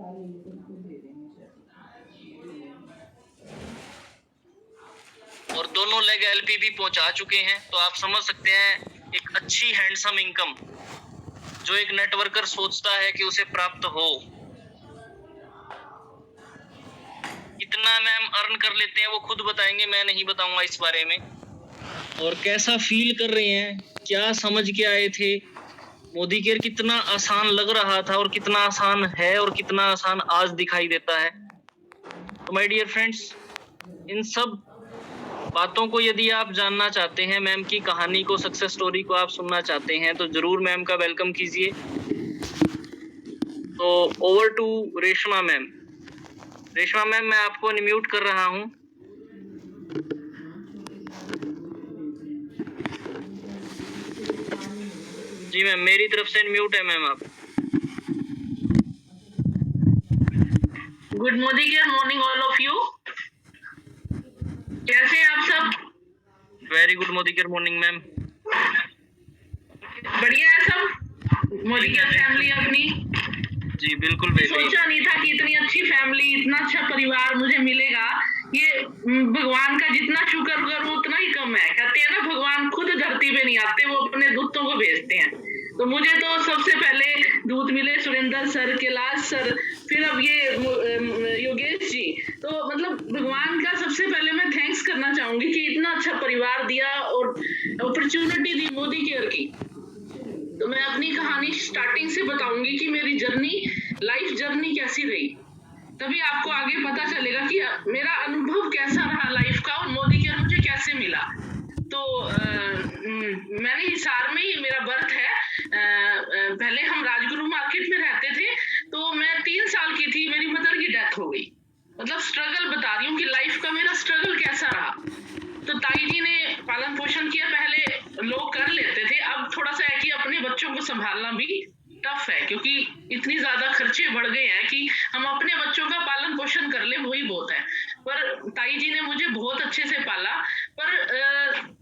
और दोनों लेग एलपीबी पहुंचा चुके हैं, तो आप समझ सकते हैं एक अच्छी हैंडसम इनकम जो एक नेटवर्कर सोचता है कि उसे प्राप्त हो। कितना मैम अर्न कर लेते हैं वो खुद बताएंगे, मैं नहीं बताऊंगा इस बारे में। और कैसा फील कर रहे हैं, क्या समझ के आए थे, मोदी केयर कितना आसान लग रहा था और कितना आसान है और कितना आसान आज दिखाई देता है। तो माय डियर फ्रेंड्स, इन सब बातों को यदि आप जानना चाहते हैं, मैम की कहानी को, सक्सेस स्टोरी को आप सुनना चाहते हैं, तो जरूर मैम का वेलकम कीजिए। तो over to Reshma ma'am. Reshma ma'am, मैं आपको अनम्यूट कर रहा हूँ। जी मैम, मेरी तरफ से अनम्यूट है मैम आप। Good Modi care morning all of you. कैसे हैं आप सब? Very good Modi care morning ma'am. बढ़िया है सब? मोदी केयर फैमिली अपनी? जी बिल्कुल। सोचा नहीं था कि इतनी अच्छी फैमिली, इतना अच्छा परिवार मुझे मिलेगा। ये भगवान का जितना शुक्र करूं उतना ही कम है। कहते हैं ना, भगवान खुद धरती पे नहीं आते, वो अपने दूतों को भेजते हैं। तो मुझे तो सबसे पहले दूत मिले सुरेंद्र सर, कैलाश सर, फिर अब ये योगेश जी। तो मतलब भगवान का सबसे पहले मैं थैंक्स करना चाहूंगी कि इतना अच्छा परिवार दिया और अपॉर्चुनिटी दी मोदी केयर की। तो मैं अपनी कहानी स्टार्टिंग से बताऊंगी कि मेरी जर्नी, लाइफ जर्नी कैसी रही, तभी आपको आगे पता चलेगा कि मेरा अनुभव कैसा रहा लाइफ का और मोदी केयर मुझे कैसे मिला। तो मैंने हिसार में ही मेरा बर्थ है। पहले हम राजगुरु मार्केट में रहते थे, तो मैं 3 साल की थी, मेरी मदर की डेथ हो गई। मतलब स्ट्रगल बता रही हूँ कि लाइफ का मेरा स्ट्रगल कैसा रहा। तो ताई जी ने पालन पोषण किया, पहले लोग कर लेते थे, अब थोड़ा सा है कि अपने बच्चों को संभालना भी टफ है, क्योंकि इतनी ज्यादा खर्चे बढ़ गए हैं कि हम अपने बच्चों का पालन पोषण कर ले वही बहुत है। पर ताई जी ने मुझे बहुत अच्छे से पाला। पर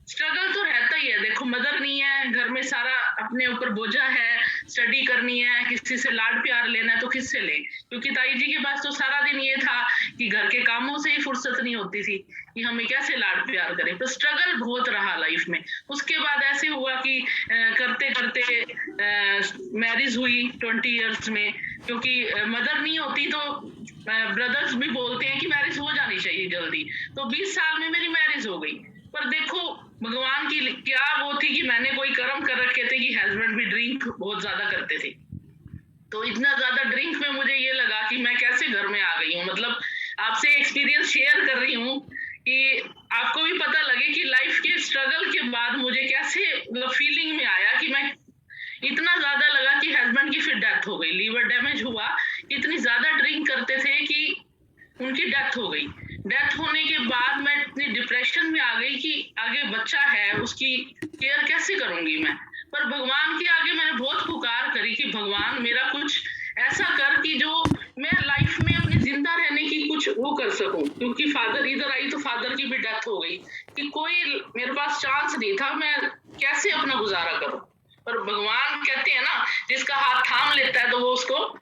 स्ट्रगल तो रहता ही है। देखो, मदर नहीं है घर में, सारा अपने ऊपर बोझा है, स्टडी करनी है, किसी से लाड प्यार लेना है तो किससे ले, क्योंकि ताई जी के पास तो सारा दिन ये था कि घर के कामों से ही फुर्सत नहीं होती थी कि हमें कैसे लाड प्यार करें। तो स्ट्रगल बहुत रहा लाइफ में। उसके बाद ऐसे हुआ कि करते करते मैरिज हुई 20 इयर्स में, क्योंकि मदर नहीं होती तो ब्रदर्स भी बोलते हैं कि मैरिज हो जानी चाहिए जल्दी। तो 20 साल में मेरी मैरिज हो गई। पर देखो भगवान की क्या वो थी कि मैंने कोई कर्म कर रखे थे कि हस्बैंड भी ड्रिंक बहुत ज्यादा करते थे। तो इतना ज्यादा ड्रिंक में मुझे ये लगा कि मैं कैसे घर में आ गई हूँ। मतलब आपसे एक्सपीरियंस शेयर कर रही हूँ कि आपको भी पता लगे कि लाइफ के स्ट्रगल के बाद मुझे कैसे मतलब फीलिंग में आया कि मैं इतना ज्यादा लगा कि हस्बैंड की फिर डेथ हो गई, लीवर डैमेज हुआ, इतनी ज्यादा ड्रिंक करते थे कि उनकी डेथ हो गई। डेथ होने के बाद मैं इतनी डिप्रेशन में आ गई कि आगे बच्चा है, उसकी केयर कैसे करूंगी मैं। पर भगवान के आगे मैंने बहुत पुकार करी कि भगवान मेरा कुछ ऐसा कर कि जो मैं लाइफ में अपनी जिंदा रहने की कुछ वो कर सकूं, क्योंकि फादर इधर आई तो फादर की भी डेथ हो गई कि कोई मेरे पास चांस नहीं था, मैं कैसे अपना गुजारा करूं। पर भगवान कहते हैं ना, जिसका हाथ थाम लेता है तो वो उसको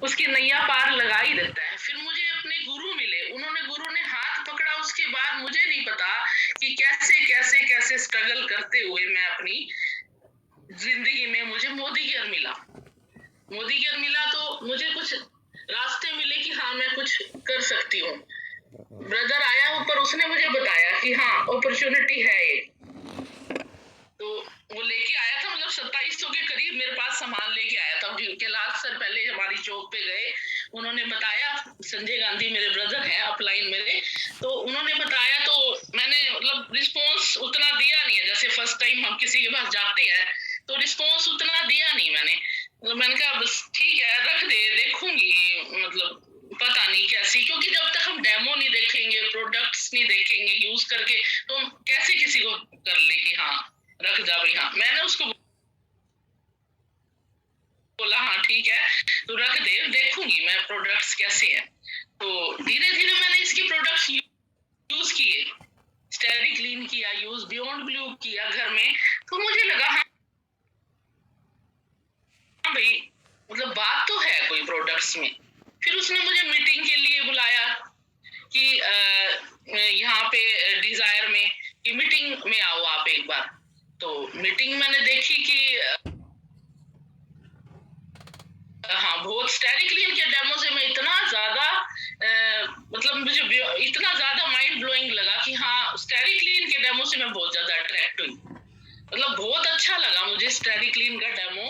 उसकी नैया पार लगा ही देता है। फिर मुझे अपने गुरु मिले, गुरु ने हाथ पकड़ा। उसके बाद मुझे नहीं पता कि कैसे कैसे कैसे स्ट्रगल करते हुए मैं अपनी जिंदगी में मुझे मोदी केयर मिला। मोदी केयर मिला तो मुझे कुछ रास्ते मिले कि हाँ मैं कुछ कर सकती हूँ। ब्रदर आया ऊपर, उसने मुझे बताया कि हाँ अपॉर्चुनिटी है ये। तो वो लेके आया था, मतलब 2700 के करीब मेरे पास सामान लेके आया था। कैलाश सर पहले हमारी चौक पे गए, उन्होंने बताया, संजय गांधी मेरे ब्रदर हैं अपलाइन मेरे, तो उन्होंने बताया। तो मैंने मतलब रिस्पॉन्स उतना दिया नहीं है, जैसे फर्स्ट टाइम हम किसी के पास जाते हैं तो रिस्पॉन्स उतना दिया नहीं मैंने। तो मैंने कहा बस ठीक है रख दे, देखूंगी, मतलब पता नहीं कैसी, क्योंकि जब तक हम डेमो नहीं देखेंगे, प्रोडक्ट्स नहीं देखेंगे यूज करके, तो हम कैसे किसी को कर ले कि हाँ रख जा भाई। हाँ मैंने उसको बोला हाँ ठीक है तो रख दे, देखूंगी मैं प्रोडक्ट्स कैसे हैं। तो धीरे धीरे मैंने इसके प्रोडक्ट्स यूज किए, स्टेरी क्लीन किया यूज, बियॉन्ड ब्लू किया घर में। तो मुझे लगा हाँ भाई मतलब बात तो है कोई प्रोडक्ट्स में। फिर उसने मुझे मीटिंग के लिए बुलाया कि यहाँ पे डिजायर में कि मीटिंग में आओ आप एक बार। तो मीटिंग मैंने देखी कि हाँ, बहुत स्टैरी क्लीन के डेमो से मैं इतना ज्यादा मतलब मुझे इतना ज्यादा माइंड ब्लोइंग लगा कि हाँ, स्टैरी क्लीन के डेमो से मैं बहुत ज्यादा अट्रैक्ट हुई। मतलब बहुत अच्छा लगा मुझे स्टैरी क्लीन का डेमो,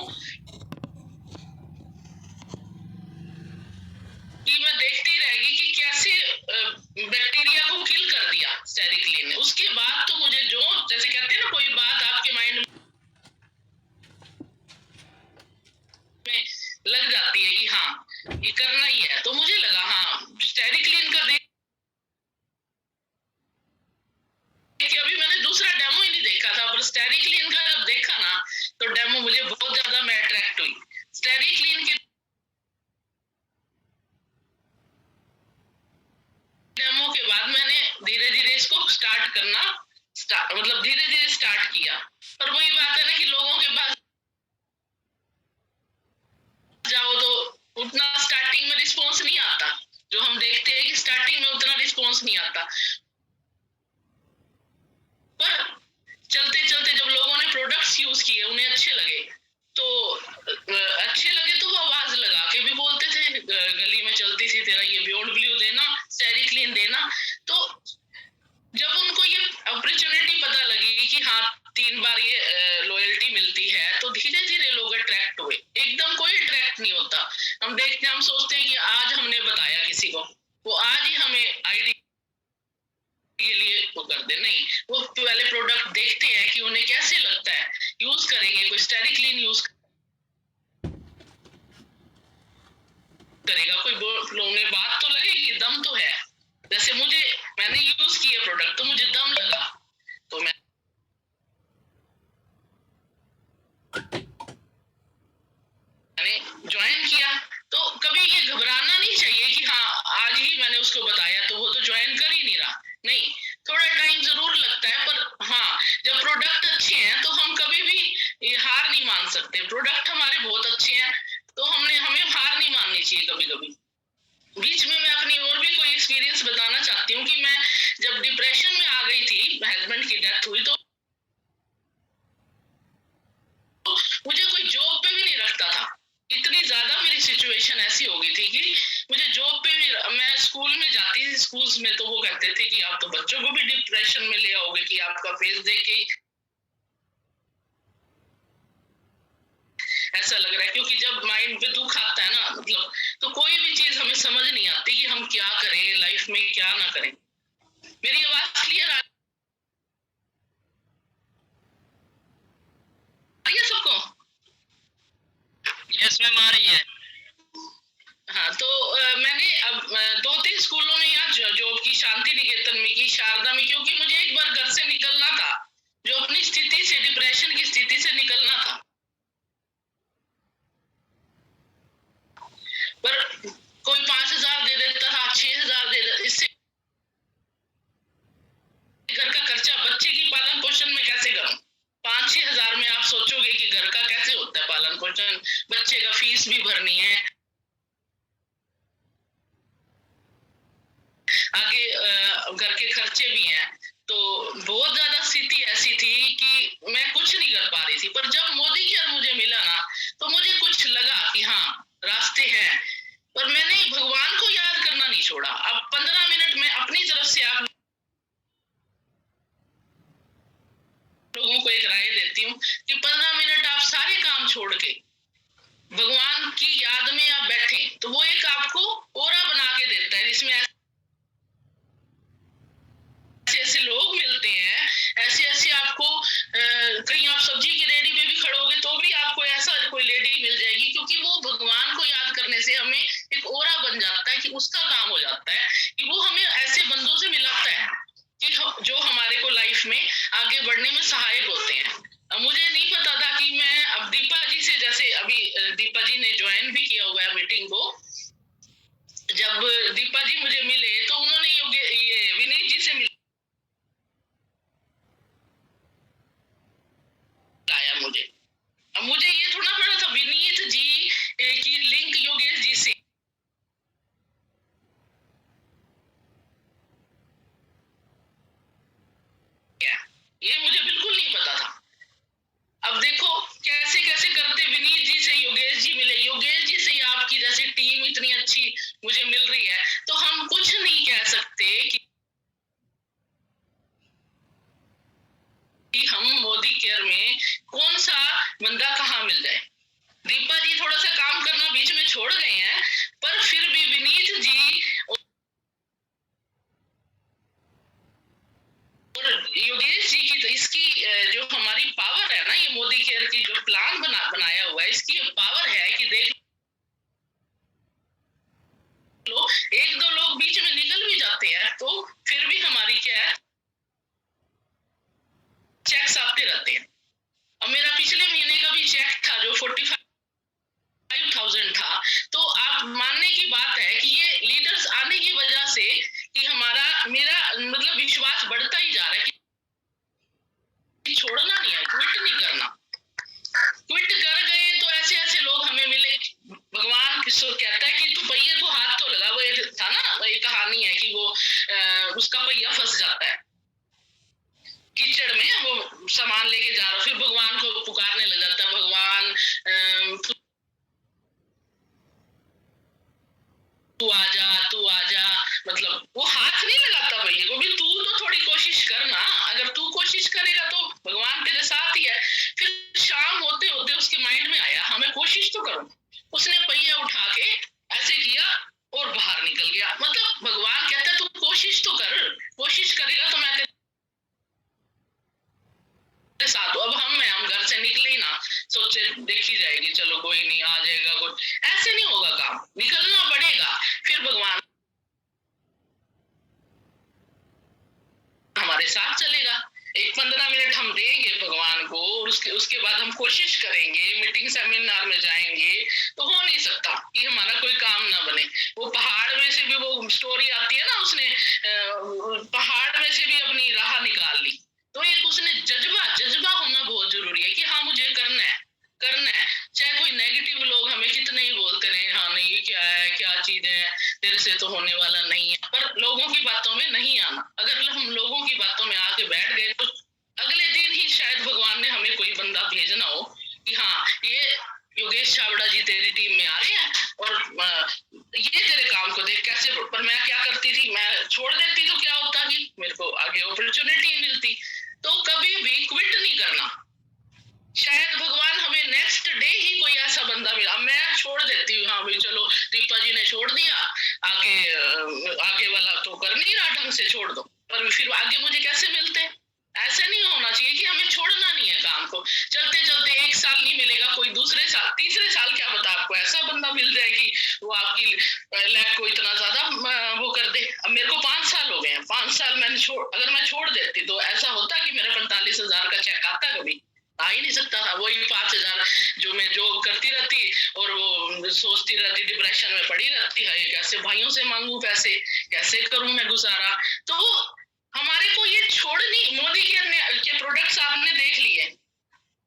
कि मैं देखती रहेगी कि कैसे बैक्टीरिया को किल कर दिया स्टैरी क्लीन ने। उसके बाद तो मुझे जो, जैसे कहते हैं ना, कोई बात आपके माइंड में लग जाती है कि हाँ, ये करना ही है, तो मुझे लगा हाँ, स्टैरी क्लीन कर देख कि अभी मैंने दूसरा डेमो ही नहीं देखा था, पर स्टैरी क्लीन का जब देखा ना, तो डेमो मुझे बहुत ज्यादा मैं अट्रैक्ट हुई। स्टैरी क्लीन के डेमो के बाद मैंने धीरे धीरे इसको स्टार्ट करना मतलब धीरे धीरे स्टार्ट किया। पर वही बात है ना कि लोगों के पास जाओ तो उतना स्टार्टिंग में रिस्पॉन्स नहीं आता, जो हम देखते हैं कि स्टार्टिंग में उतना रिस्पॉन्स नहीं आता। पर चलते चलते जब लोगों ने प्रोडक्ट्स यूज किए, उन्हें अच्छे लगे, तो वो आवाज लगा के भी बोलते थे, गली में चलती थी, तेरा ये बियॉन्ड ब्लू देना, स्टैरी क्लीन देना। तो जब उनको ये अपॉर्चुनिटी पता लगी कि हाँ, 3 बार ये लॉयल्टी मिलती है, तो धीरे धीरे लोग अट्रैक्ट हुए। एकदम कोई अट्रैक्ट नहीं होता। हम देखते हैं, हम सोचते हैं कि आज हमने बताया किसी को, वो आज ही हमें आईडी के लिए वो कर दे, नहीं, वो पहले प्रोडक्ट देखते हैं कि उन्हें कैसे लगता है, यूज करेंगे, कोई स्टैरी क्लीन यूज करेगा, कोई उन्हें बात तो लगेगी, दम तो है। जैसे मैंने यूज किए प्रोडक्ट, तो मुझे दम लगा, तो मैंने ज्वाइन किया। तो कभी ये घबराना नहीं चाहिए कि हाँ, आज ही मैंने उसको बताया तो वो तो ज्वाइन कर ही नहीं रहा। नहीं, थोड़ा टाइम जरूर लगता है, पर हाँ, जब प्रोडक्ट अच्छे हैं तो हम कभी भी हार नहीं मान सकते। प्रोडक्ट हमारे बहुत अच्छे हैं, तो हमें हार नहीं माननी चाहिए कभी कभी। बीच में मैं अपनी और भी कोई एक्सपीरियंस बताना चाहती हूँ कि मैं जब डिप्रेशन में आ गई थी, हस्बैंड की डेथ हुई, तो मुझे कोई जॉब पे भी नहीं रखता था। इतनी ज्यादा मेरी सिचुएशन ऐसी हो गई थी कि मुझे जॉब पे भी, मैं स्कूल में जाती थी, स्कूल्स में तो वो कहते थे कि आप तो बच्चों को भी डिप्रेशन में ले आओगे, कि आपका फेस देख के ऐसा लग रहा है। क्योंकि जब माइंड पे दुख आता है ना, मतलब, तो कोई भी चीज हमें समझ नहीं आती कि हम क्या करें लाइफ में, क्या ना करें। मेरी आवाज क्लियर आ रही है सबको? यस मैम, आ रही है। हाँ, तो मैंने अब 2-3 स्कूलों में यहाँ जॉब की, शांति निकेतन में की, शारदा में, क्योंकि मुझे एक बार घर से निकलना था, जो अपनी स्थिति से, डिप्रेशन की स्थिति से निकलना था। पर कोई 5,000 दे देता था, 6,000 दे देता, इससे घर का खर्चा, बच्चे की पालन पोषण में कैसे करूं? 5-6 हजार में आप सोचोगे कि घर का कैसे होता है पालन पोषण, बच्चे का फीस भी भरनी है, आगे घर के खर्चे भी हैं। तो बहुत ज्यादा स्थिति ऐसी थी कि मैं कुछ नहीं कर पा रही थी। पर जब मोदी केयर मुझे मिला ना, तो मुझे कुछ लगा कि हाँ, रास्ते हैं। पर मैंने भगवान को याद करना नहीं छोड़ा। अब 15 मिनट में अपनी तरफ से आप लोगों को एक राय देती हूँ कि 15 मिनट आप सारे काम छोड़ के भगवान की याद में आप बैठे, तो वो एक आपको ओरा बना के देता है, जिसमें ऐसे लोग मिलते हैं, ऐसे आपको कहीं आप सब्जी की रेडी पे भी खड़ोगे तो भी आपको ऐसा कोई लेडी मिल जाएगी, क्योंकि वो भगवान को याद करने से हमें एक ओरा बन जाता है कि उसका काम हो जाता है, कि वो हमें ऐसे बंदों से मिलाता है कि जो हमारे को लाइफ में आगे बढ़ने में सहायक होते हैं। मुझे नहीं पता था कि मैं अब दीपा जी से, जैसे अभी दीपा जी ने ज्वाइन भी किया हुआ है मीटिंग को, जब दीपा जी मुझे मिले तो उन्होंने ये विनीत जी से मिलाया मुझे। अब मुझे ये थोड़ा पड़ा था विनीत जी की लिंक योगेश जी से, मुझे मिल रही है, तो हम कुछ नहीं कह सकते कि हम मोदी केयर में कौन सा बंदा कहाँ मिल जाए। दीपा जी थोड़ा सा काम करना बीच में छोड़ गए हैं, पर फिर भी विनीत जी और योगेश जी की, तो इसकी जो हमारी पावर है ना, ये मोदी केयर की जो प्लान बनाया हुआ है, इसकी पावर है कि देख लो, एक दो लोग बीच में निकल भी जाते हैं तो फिर भी हमारी क्या है, चेक्स आते रहते हैं। अब मेरा पिछले महीने का भी चेक था जो 45,000 था, तो आप मानने की बात है कि ये लीडर्स आने की वजह से कि मेरा मतलब विश्वास बढ़ता ही जा रहा है कि छोड़ना नहीं है, क्विट नहीं करना। क्विट कर गए तो ऐसे ऐसे लोग हमें मिले। भगवान किसको कहता है कि तू पहिए को हाथ तो लगा, वो एक था ना, वो एक कहानी है कि वो उसका पहिया फंस जाता है कीचड़ में, वो सामान लेके जा रहा, फिर भगवान को पुकारने लग जाता है, भगवान तू आजा, मतलब वो हाथ नहीं लगाता भैया को भी, तू तो थोड़ी कोशिश कर ना, अगर तू कोशिश करेगा तो भगवान तेरे साथ ही है। फिर शाम होते होते उसके माइंड में आया हमें कोशिश तो करो, उसने पहिया उठा के ऐसे किया और बाहर निकल गया। मतलब भगवान कहता है तू कोशिश तो कर, कोशिश करेगा तो मैं तेरे साथ हूं। अब हम घर से निकले ही ना, सोचे देखी जाएगी, चलो कोई नहीं आ जाएगा कुछ, ऐसे नहीं होगा काम, निकलना पड़ेगा। फिर भगवान हमारे साथ चलेगा, एक 15 मिनट हम देंगे भगवान को, और उसके बाद हम कोशिश करेंगे, मीटिंग सेमिनार में जाएंगे, तो हो नहीं सकता कि हमारा कोई काम ना बने। वो पहाड़ में से भी वो स्टोरी आती है ना, उसने पहाड़ में से भी अपनी राह निकाल ली, तो एक उसने जज्बा होना बहुत जरूरी है कि हाँ मुझे करना है, चाहे कोई नेगेटिव लोग हमें कितने ही बोलते रहे, हाँ नहीं ये क्या है, क्या चीज है, तेरे से तो होने वाला नहीं है, पर लोगों की बातों में नहीं आना। अगर हम लोगों की बातों में आके बैठ गए तो अगले दिन ही शायद भगवान ने हमें कोई बंदा भेजना हो कि हाँ ये योगेश छाबड़ा जी तेरी टीम में आ रहे हैं और ये तेरे काम को देख कैसे। पर मैं क्या करती थी, मैं छोड़ देती तो क्या होता कि मेरे को आगे अपॉर्चुनिटी मिलती। तो कभी भी क्विट नहीं करना, शायद भगवान हमें नेक्स्ट डे ही कोई ऐसा बंदा मिला। मैं छोड़ देती हूँ, हाँ भाई चलो दीपा जी ने छोड़ दिया, आगे वाला तो कर नहीं रहा ढंग से, छोड़ दो, पर फिर आगे मुझे कैसे मिलते। ऐसे नहीं होना चाहिए कि हमें छोड़ना नहीं है काम को, चलते चलते एक साल नहीं मिलेगा, कोई दूसरे साल तीसरे साल क्या पता आपको ऐसा बंदा मिल जाए कि वो आपकी लैग को इतना ज्यादा वो कर दे। अब मेरे को 5 साल हो गए हैं, 5 साल मैंने अगर मैं छोड़ देती तो ऐसा होता कि मेरा 45,000 का चेक आता, कभी आ ही नहीं सकता था। वही 5,000 जो मैं जॉब करती रहती और वो सोचती रहती, डिप्रेशन में पड़ी रहती है, कैसे भाइयों से मांगू पैसे, कैसे करूं मैं गुजारा। तो हमारे को ये छोड़नी, मोदी के प्रोडक्ट्स आपने देख लिए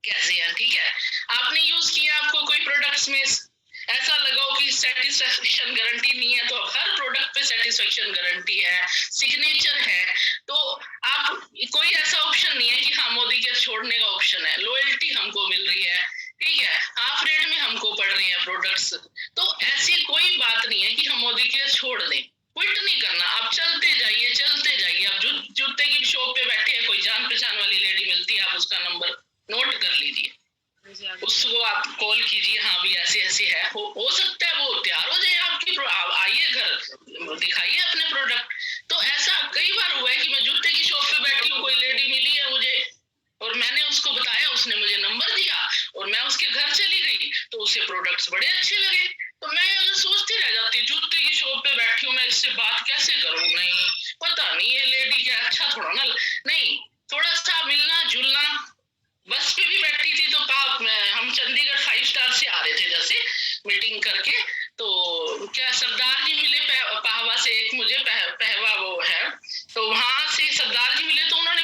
कैसे हैं, ठीक है, आपने यूज किया, आपको कोई प्रोडक्ट्स में ऐसा लगाओ कि सेटिस्फेक्शन गारंटी नहीं है, तो हर प्रोडक्ट पे सेटिस्फेक्शन गारंटी है, सिग्नेचर है, तो आप कोई ऐसा ऑप्शन नहीं है कि हाँ मोदी केयर छोड़ने का ऑप्शन है। लॉयल्टी हमको मिल रही है, ठीक है, हाफ रेट में हमको पड़ रही है प्रोडक्ट्स, तो ऐसी कोई बात नहीं है कि हम मोदी केयर छोड़ दें। क्विट नहीं करना, आप चलते जाइए। आप जूते की शॉप पे बैठे हैं, कोई जान पहचान वाली लेडी मिलती है, आप उसका नंबर नोट कर लीजिए, उसको आप कॉल कीजिए, हाँ भी ऐसे ऐसे है, हो सकता है वो तैयार हो जाए आपकी, आइए घर दिखाइए अपने प्रोडक्ट। तो ऐसा कई बार हुआ है कि मैं जूते की शॉप पे बैठी हूँ, कोई लेडी मिली है मुझे और मैंने उसको बताया, उसने मुझे नंबर दिया और मैं उसके घर चली गई, तो उसे प्रोडक्ट्स बड़े अच्छे लगे। तो मैं सोचती रह जाती, जूते की शॉप पे बैठी हूँ, मैं इससे बात कैसे करूँ, नहीं पता नहीं ये लेडी क्या अच्छा थोड़ा ना, नहीं थोड़ा सा मिलना जुलना। बस पे भी बैठी थी तो हम चंडीगढ़ 5 स्टार से आ रहे थे जैसे मीटिंग करके, तो क्या सरदार जी मिले पाहवा से, एक मुझे पहवा वो है, तो वहां से सरदार जी मिले, तो उन्होंने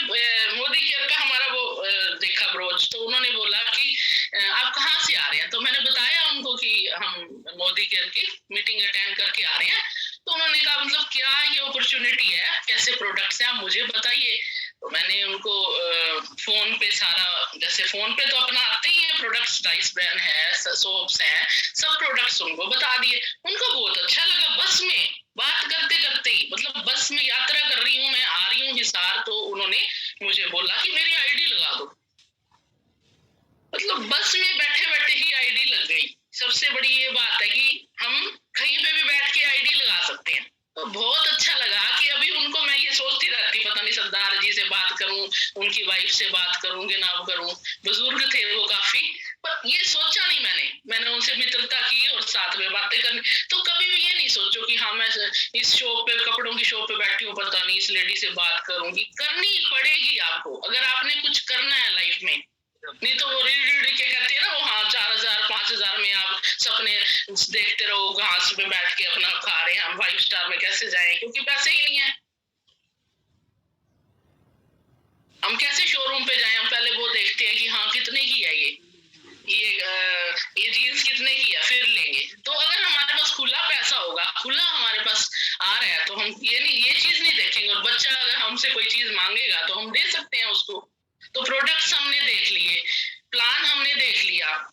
मोदी केयर का हमारा वो देखा ब्रोच, तो उन्होंने बोला कि आप कहाँ से आ रहे हैं, तो मैंने बताया उनको कि हम मोदी केयर की मीटिंग अटेंड करके आ रहे हैं। तो उन्होंने कहा मतलब क्या ये अपॉर्चुनिटी है, कैसे प्रोडक्ट्स हैं, आप मुझे बताइए। तो मैंने उनको फोन पे सारा, जैसे फोन पे तो अपना आते ही है प्रोडक्ट्स, डाइस ब्रांड है, सोप्स हैं, सब प्रोडक्ट्स उनको बता दिए। उनको बहुत अच्छा लगा। बस में बात करते करते ही, मतलब बस में यात्रा कर रही हूँ मैं, आ रही हूँ हिसार, तो उन्होंने मुझे बोला कि मेरी आईडी लगा दो। मतलब बस में बैठे बैठे ही आईडी लग गई। सबसे बड़ी ये बात है कि हम कहीं पे भी बैठ के आईडी लगा सकते हैं। तो बहुत अच्छा लगा कि अभी उनको मैं ये सोचती रहती, पता नहीं सरदार जी से बात करूं, उनकी वाइफ से बात करूं कि ना करूं। बुजुर्ग थे वो काफी, पर ये सोचा नहीं मैंने उनसे मित्रता की और साथ में बातें करनी। तो कभी भी ये नहीं सोचो कि हाँ मैं इस शॉप पे, कपड़ों की शॉप पे बैठी हूँ, पता नहीं इस लेडी से बात करूंगी। करनी पड़ेगी आपको अगर आपने कुछ करना है लाइफ में। नहीं तो वो रीढ़ के कहते हैं ना, वो हाँ 4000 5000 में आप सपने देखते रहो, घास पे बैठ के अपना खा रहे हैं, हम 5 स्टार में कैसे जाएं, क्योंकि पैसे ही नहीं है। हम कैसे शोरूम पे जाएं? हम पहले वो देखते हैं कि हाँ कितने की है ये जीन्स कितने की है, फिर लेंगे। तो अगर हमारे पास खुला पैसा होगा, खुला हमारे पास आ रहा है, तो हम ये चीज नहीं देखेंगे। और बच्चा अगर हमसे कोई चीज मांगेगा तो हम दे सकते हैं उसको। तो प्रोडक्ट्स हमने देख लिए, प्लान हमने देख लिया,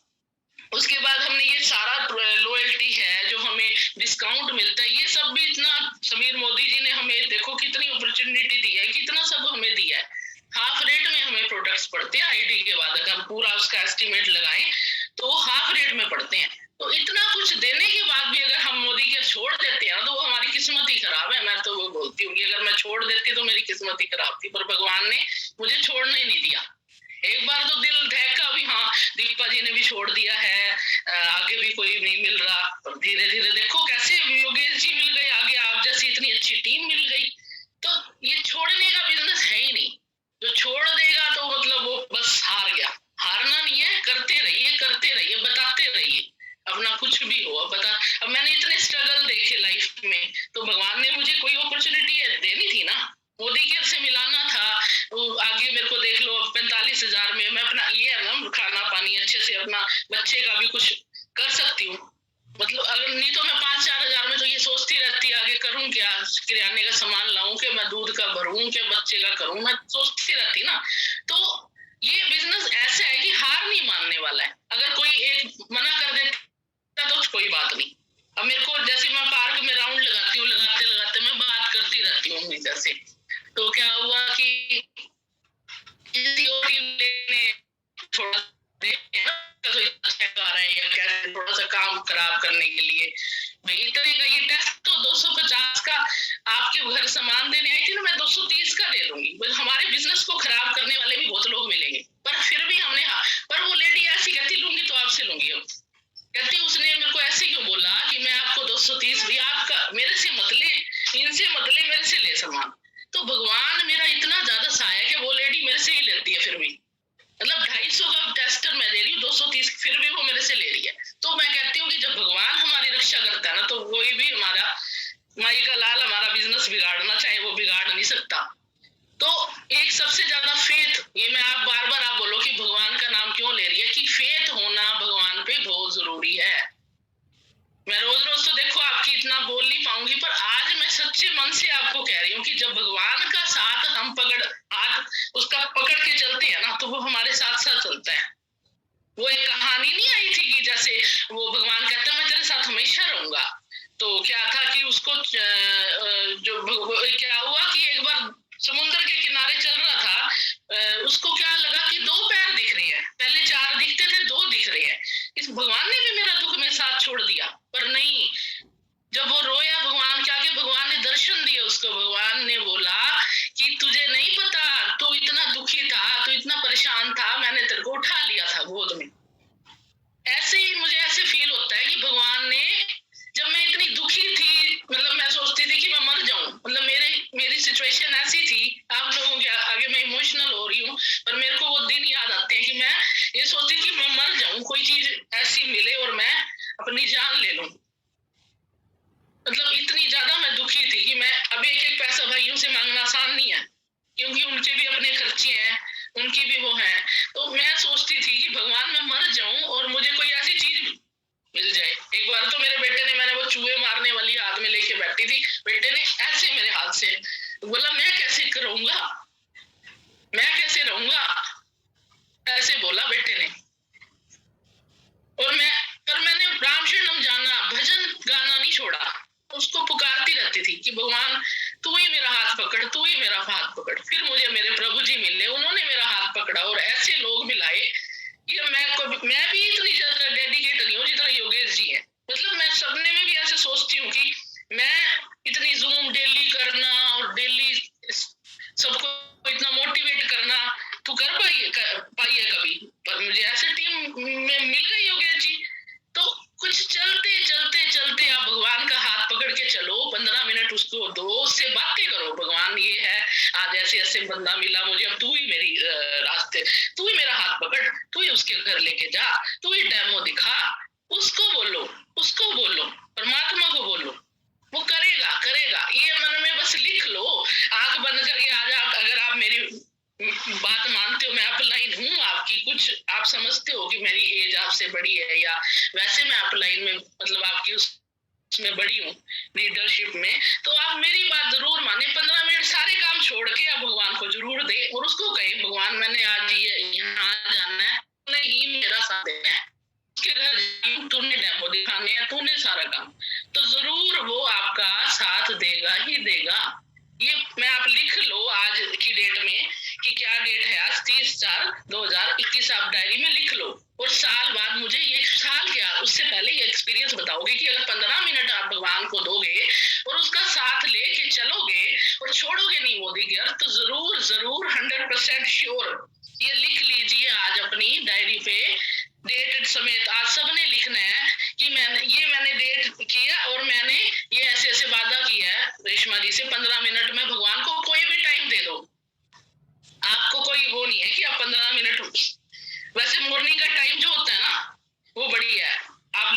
उसके बाद हमने ये सारा लॉयल्टी है जो हमें डिस्काउंट मिलता है, ये सब भी इतना समीर मोदी जी ने हमें देखो कितनी अपॉर्चुनिटी दी है, कितना सब हमें दिया है। हाफ रेट में हमें प्रोडक्ट्स पड़ते हैं आईडी के बाद, अगर हम पूरा उसका एस्टिमेट लगाएं तो हाफ रेट में पड़ते हैं। तो इतना कुछ देने के बाद भी अगर हम मोदी के छोड़ देते हैं तो वो हमारी किस्मत ही खराब है। मैं तो वो बोलती हूँ कि अगर मैं छोड़ देती तो मेरी किस्मत ही खराब थी, पर भगवान ने मुझे छोड़ने ही नहीं दिया। एक बार तो दिल दहका भी, हाँ दीपा जी ने भी छोड़ दिया है, आगे भी कोई नहीं मिल रहा, पर धीरे धीरे देखो कैसे योगेश जी मिल गए आगे, आप जैसी इतनी अच्छी टीम मिल गई। तो ये छोड़ने का बिजनेस है ही नहीं। जो छोड़ देगा तो मतलब वो बस हार गया। हारना नहीं है, करते रहिए, बताते रहिए, अपना कुछ भी हो बता। अब मैंने इतने स्ट्रगल देखे लाइफ में, तो भगवान ने मुझे कोई अपॉर्चुनिटी देनी थी ना, मोदी केयर से मिलाना था। वो आगे मेरे को देख लो, 45,000 में मैं अपना ये है ना, खाना पानी अच्छे से, अपना बच्चे का भी कुछ कर सकती हूँ। मतलब अगर नहीं तो मैं 5-4 हजार में तो ये सोचती रहती आगे करूं क्या, किराने का सामान लाऊं कि मैं दूध का भरूं कि बच्चे का करूं, मैं सोचती रहती ना। तो ये बिजनेस ऐसा है कि हार नहीं मानने वाला है। अगर कोई एक मना कर देता तो कोई बात नहीं। अब मेरे को जैसे मैं पार्क में राउंड लगाती हूँ, लगाते लगाते मैं बात करती रहती हूँ उम्मीद से। तो क्या हुआ कि थोड़ा थोड़ा सा काम खराब करने के लिए इतने का ये टेस्ट, तो 250 का आपके घर सामान देने आई थी ना, मैं 230 का दे दूंगी। हमारे बिजनेस को खराब करने वाले भी बहुत लोग मिलेंगे, पर फिर भी हमने, हाँ पर वो लेडी ऐसी कहती लूंगी तो आपसे लूंगी। अब कहती उसने मेरे को ऐसे क्यों बोला कि मैं आपको 230 भी आपका, मेरे से मतले, इनसे मतले, मेरे से ले सामान। तो भगवान मेरा इतना ज्यादा सहाय है कि वो लेडी मेरे से ही लेती है। फिर भी मतलब 250 का टेस्टर मैं दे रही हूँ, 230 फिर भी वो मेरे से ले रही है। तो मैं कहती हूँ कि जब भगवान हमारी रक्षा करता है ना, तो कोई भी हमारा माई का लाल हमारा बिजनेस बिगाड़ना चाहे वो बिगाड़ नहीं सकता। तो एक सबसे ज्यादा फेथ, ये मैं आप बार बार आप बोलो कि भगवान का नाम क्यों ले रही है, कि फेथ होना भगवान पे बहुत जरूरी है। मैं रोज रोज तो देखो आपकी इतना बोल नहीं पाऊंगी, पर आज मैं सच्चे मन से आपको कह रही हूँ कि जब भगवान का साथ हम हाथ उसका पकड़ के चलते हैं ना, तो वो हमारे साथ साथ चलता है। वो एक कहानी नहीं आई थी कि जैसे वो भगवान कहता है मैं तेरे साथ हमेशा रहूंगा। तो क्या था कि उसको क्या हुआ कि एक बार समुद्र के किनारे चल रहा था, उसको क्या लगा कि 2 पैर दिख रहे हैं, पहले 4 दिखते थे, 2 दिख रहे हैं। इस भगवान ने भी मेरा दुख में साथ छोड़ दिया, पर नहीं, जब वो रोया भगवान के आगे, भगवान ने दर्शन दिए उसको। भगवान ने बोला कि तुझे नहीं पता, तू इतना दुखी था, तू इतना परेशान था, मैंने तेरे को उठा लिया था गोद में। ऐसे ही मुझे ऐसे फील होता है कि भगवान ने, जब मैं इतनी दुखी थी, मतलब मैं सोचती थी कि मैं मर जाऊं, मतलब मेरी सिचुएशन ऐसी थी, आप लोगों के आगे मैं इमोशनल हो रही हूँ, पर मेरे को वो दिन याद आते हैं कि मैं ये सोचती कि मैं मर जाऊं, कोई चीज ऐसी मिले और मैं अपनी जान ले लूं। मतलब इतनी ज्यादा मैं दुखी थी कि मैं, अब एक पैसा भाइयों से मांगना आसान नहीं है, क्योंकि उनके भी अपने खर्चे हैं, उनकी भी वो है। तो मैं सोचती थी कि भगवान मैं मर जाऊं और मुझे कोई ऐसी चीज मिल जाए। एक बार तो मेरे बेटे ने, मैंने वो चूहे मारने वाली हाथ में लेके बैठी थी, बेटे ने ऐसे मेरे हाथ से बोला मैं कैसे करूंगा, छोड़ा, उसको पुकारती रहती थी कि भगवान तू ही मेरा हाथ पकड़, तू ही मेरा हाथ पकड़। फिर मुझे मेरे प्रभु जी मिले, उन्होंने मेरा हाथ पकड़ा और ऐसे लोग मिलाए कि मैं भी इतनी ज्यादा डेडिकेट नहीं हूँ जितना योगेश जी है। मतलब मैं सपने में भी ऐसे सोचती हूँ कि मैं इतनी जूम डेली करना और डेली सबको इतना मोटिवेट करना तो कर पाई है कभी, पर मुझे ऐसे टीम में मिल गई योगेश जी। तो कुछ चलते चलते चलते आप भगवान का हाथ पकड़ के चलो, 15 मिनट उसको दो, उससे बातें करो, भगवान ये है, आज ऐसे ऐसे बंदा मिला मुझे, अब तू ही मेरी रास्ते, तू ही मेरा हाथ पकड़, तू ही उसके घर लेके जा, तू ही डेमो दिखा, उसको बोलो, परमात्मा को बोलो, वो करेगा करेगा। ये मन में बस लिख लो, आंख बंद करके आज अगर आप मेरी बात मानते हो, मैं अपलाइन हूँ आपकी, कुछ आप समझते हो कि मेरी एज आपसे बड़ी है या वैसे मैं अपलाइन में मतलब आपकी उसमें बड़ी हूँ लीडरशिप में, तो आप मेरी बात जरूर माने। 15 मिनट सारे काम छोड़ के आप भगवान को जरूर दे और उसको कहे भगवान मैंने आज ये यहाँ जाना है, तूने ही मेरा साथ देना है, उसके घर तूने डेमो दिखाने हैं, तूने सारा काम, तो जरूर वो आपका साथ देगा ही देगा। ये मैं आप लिख लो आज की डेट में कि क्या डेट है आज, 30/4/2021 आप डायरी में लिख लो और साल बाद मुझे ये साल क्या उससे पहले ये एक्सपीरियंस बताओगे कि अगर 15 मिनट आप भगवान को दोगे और उसका साथ लेके चलोगे और छोड़ोगे नहीं मोदी केयर, तो जरूर जरूर 100% श्योर ये लिख लीजिए आज अपनी डायरी पे डेट समेत। आज सबने लिखना है कि मैंने डेट किया और मैंने ये ऐसे ऐसे वादा किया है रेशमा जी से, 15 मिनट में भगवान को कोई भी टाइम दे दो, आपको कोई वो नहीं है कि आप 15 मिनट, वैसे मॉर्निंग का टाइम जो होता है ना वो बढ़िया है, आप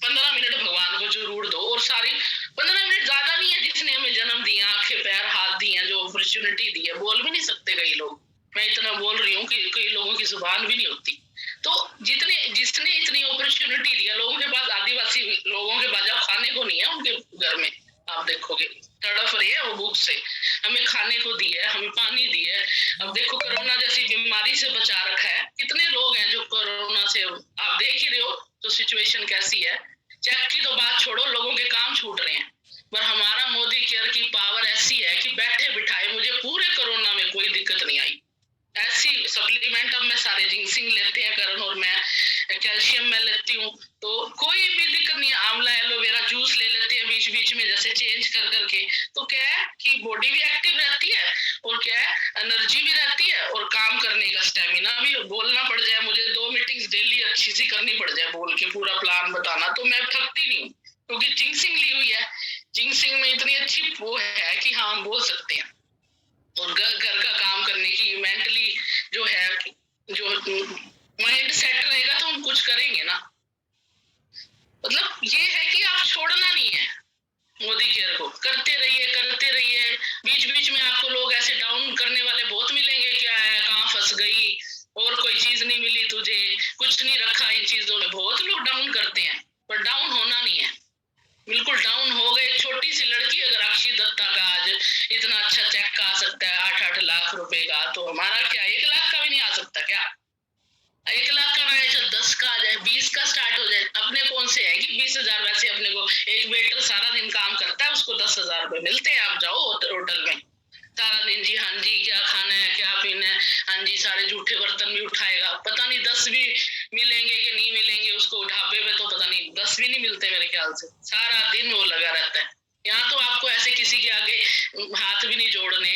15 मिनट भगवान को जरूर दो। और सारी 15 मिनट ज्यादा नहीं है, जिसने हमें जन्म दिया, आंखें पैर हाथ दिए, जो अपॉर्चुनिटी दी है, बोल भी नहीं सकते कई लोग, मैं इतना बोल रही हूँ कि कई लोगों की जुबान भी नहीं होती, तो जिसने इतनी अपॉर्चुनिटी दिया, लोगों के पास, आदिवासी लोगों के पास खाने को नहीं है, उनके घर में आप देखोगे तड़फ रही है वो भूख से, हमें खाने को दी है, हमें पानी दी है। अब देखो कोरोना जैसी बीमारी से बचा रखा है, कितने लोग हैं जो कोरोना से, आप देख ही रहे हो तो सिचुएशन कैसी है, चेक की तो बात छोड़ो, लोगों के काम छूट रहे हैं, पर हमारा मोदी केयर की पावर ऐसी है कि बैठे बिठाए मुझे पूरे कोरोना में कोई दिक्कत नहीं आई। ऐसी सप्लीमेंट अब मैं सारे जिंक्सिंग लेते हैं करण और मैं कैल्शियम में लेती हूँ, तो कोई भी दिक्कत नहीं है। आंवला एलोवेरा जूस ले लेते हैं बीच बीच में जैसे चेंज कर करके, तो क्या है कि बॉडी भी एक्टिव रहती है और क्या है एनर्जी भी रहती है और काम करने का स्टेमिना भी। बोलना पड़ जाए मुझे 2 मीटिंग्स डेली अच्छी सी करनी पड़ जाए, बोल के पूरा प्लान बताना, तो मैं थकती नहीं हूँ क्योंकि जिंक्सिंग ली हुई है। जिंक्सिंग में इतनी अच्छी वो है कि हाँ हम बोल सकते हैं, और घर का काम करने की मेंटली जो है, जो माइंड सेट रहेगा तो हम कुछ करेंगे ना। मतलब ये है कि आप छोड़ना नहीं है मोदी केयर को, करते रहिए। बीच बीच में आपको लोग ऐसे डाउन करने वाले बहुत मिलेंगे, क्या है कहाँ फंस गई और कोई चीज नहीं मिली तुझे, कुछ नहीं रखा इन चीजों में, बहुत लोग डाउन करते हैं, पर डाउन होना नहीं है, बिल्कुल डाउन हो गए। छोटी सी लड़की अगर अक्षय दत्ता का आज इतना अच्छा चेक आ सकता है 8-8 लाख रुपए का, तो हमारा क्या 1 लाख का भी नहीं आ सकता क्या? 1 लाख का ना, 10 का आ जाए, 20 का स्टार्ट हो जाए। अपने कौन से है कि 20,000, वैसे अपने को एक वेटर सारा दिन काम करता है उसको 10,000 रुपए मिलते हैं, आप जाओ होटल में सारा दिन, जी हाँ जी क्या खाना है क्या पीना है, हाँ जी सारे जूठे बर्तन भी उठाएगा, पता नहीं 10 भी मिलेंगे कि नहीं मिलेंगे उसको, ढाबे पे तो पता नहीं 10 भी नहीं मिलते मेरे ख्याल से, सारा दिन वो लगा रहता है। यहाँ तो आपको ऐसे किसी के आगे हाथ भी नहीं जोड़ने,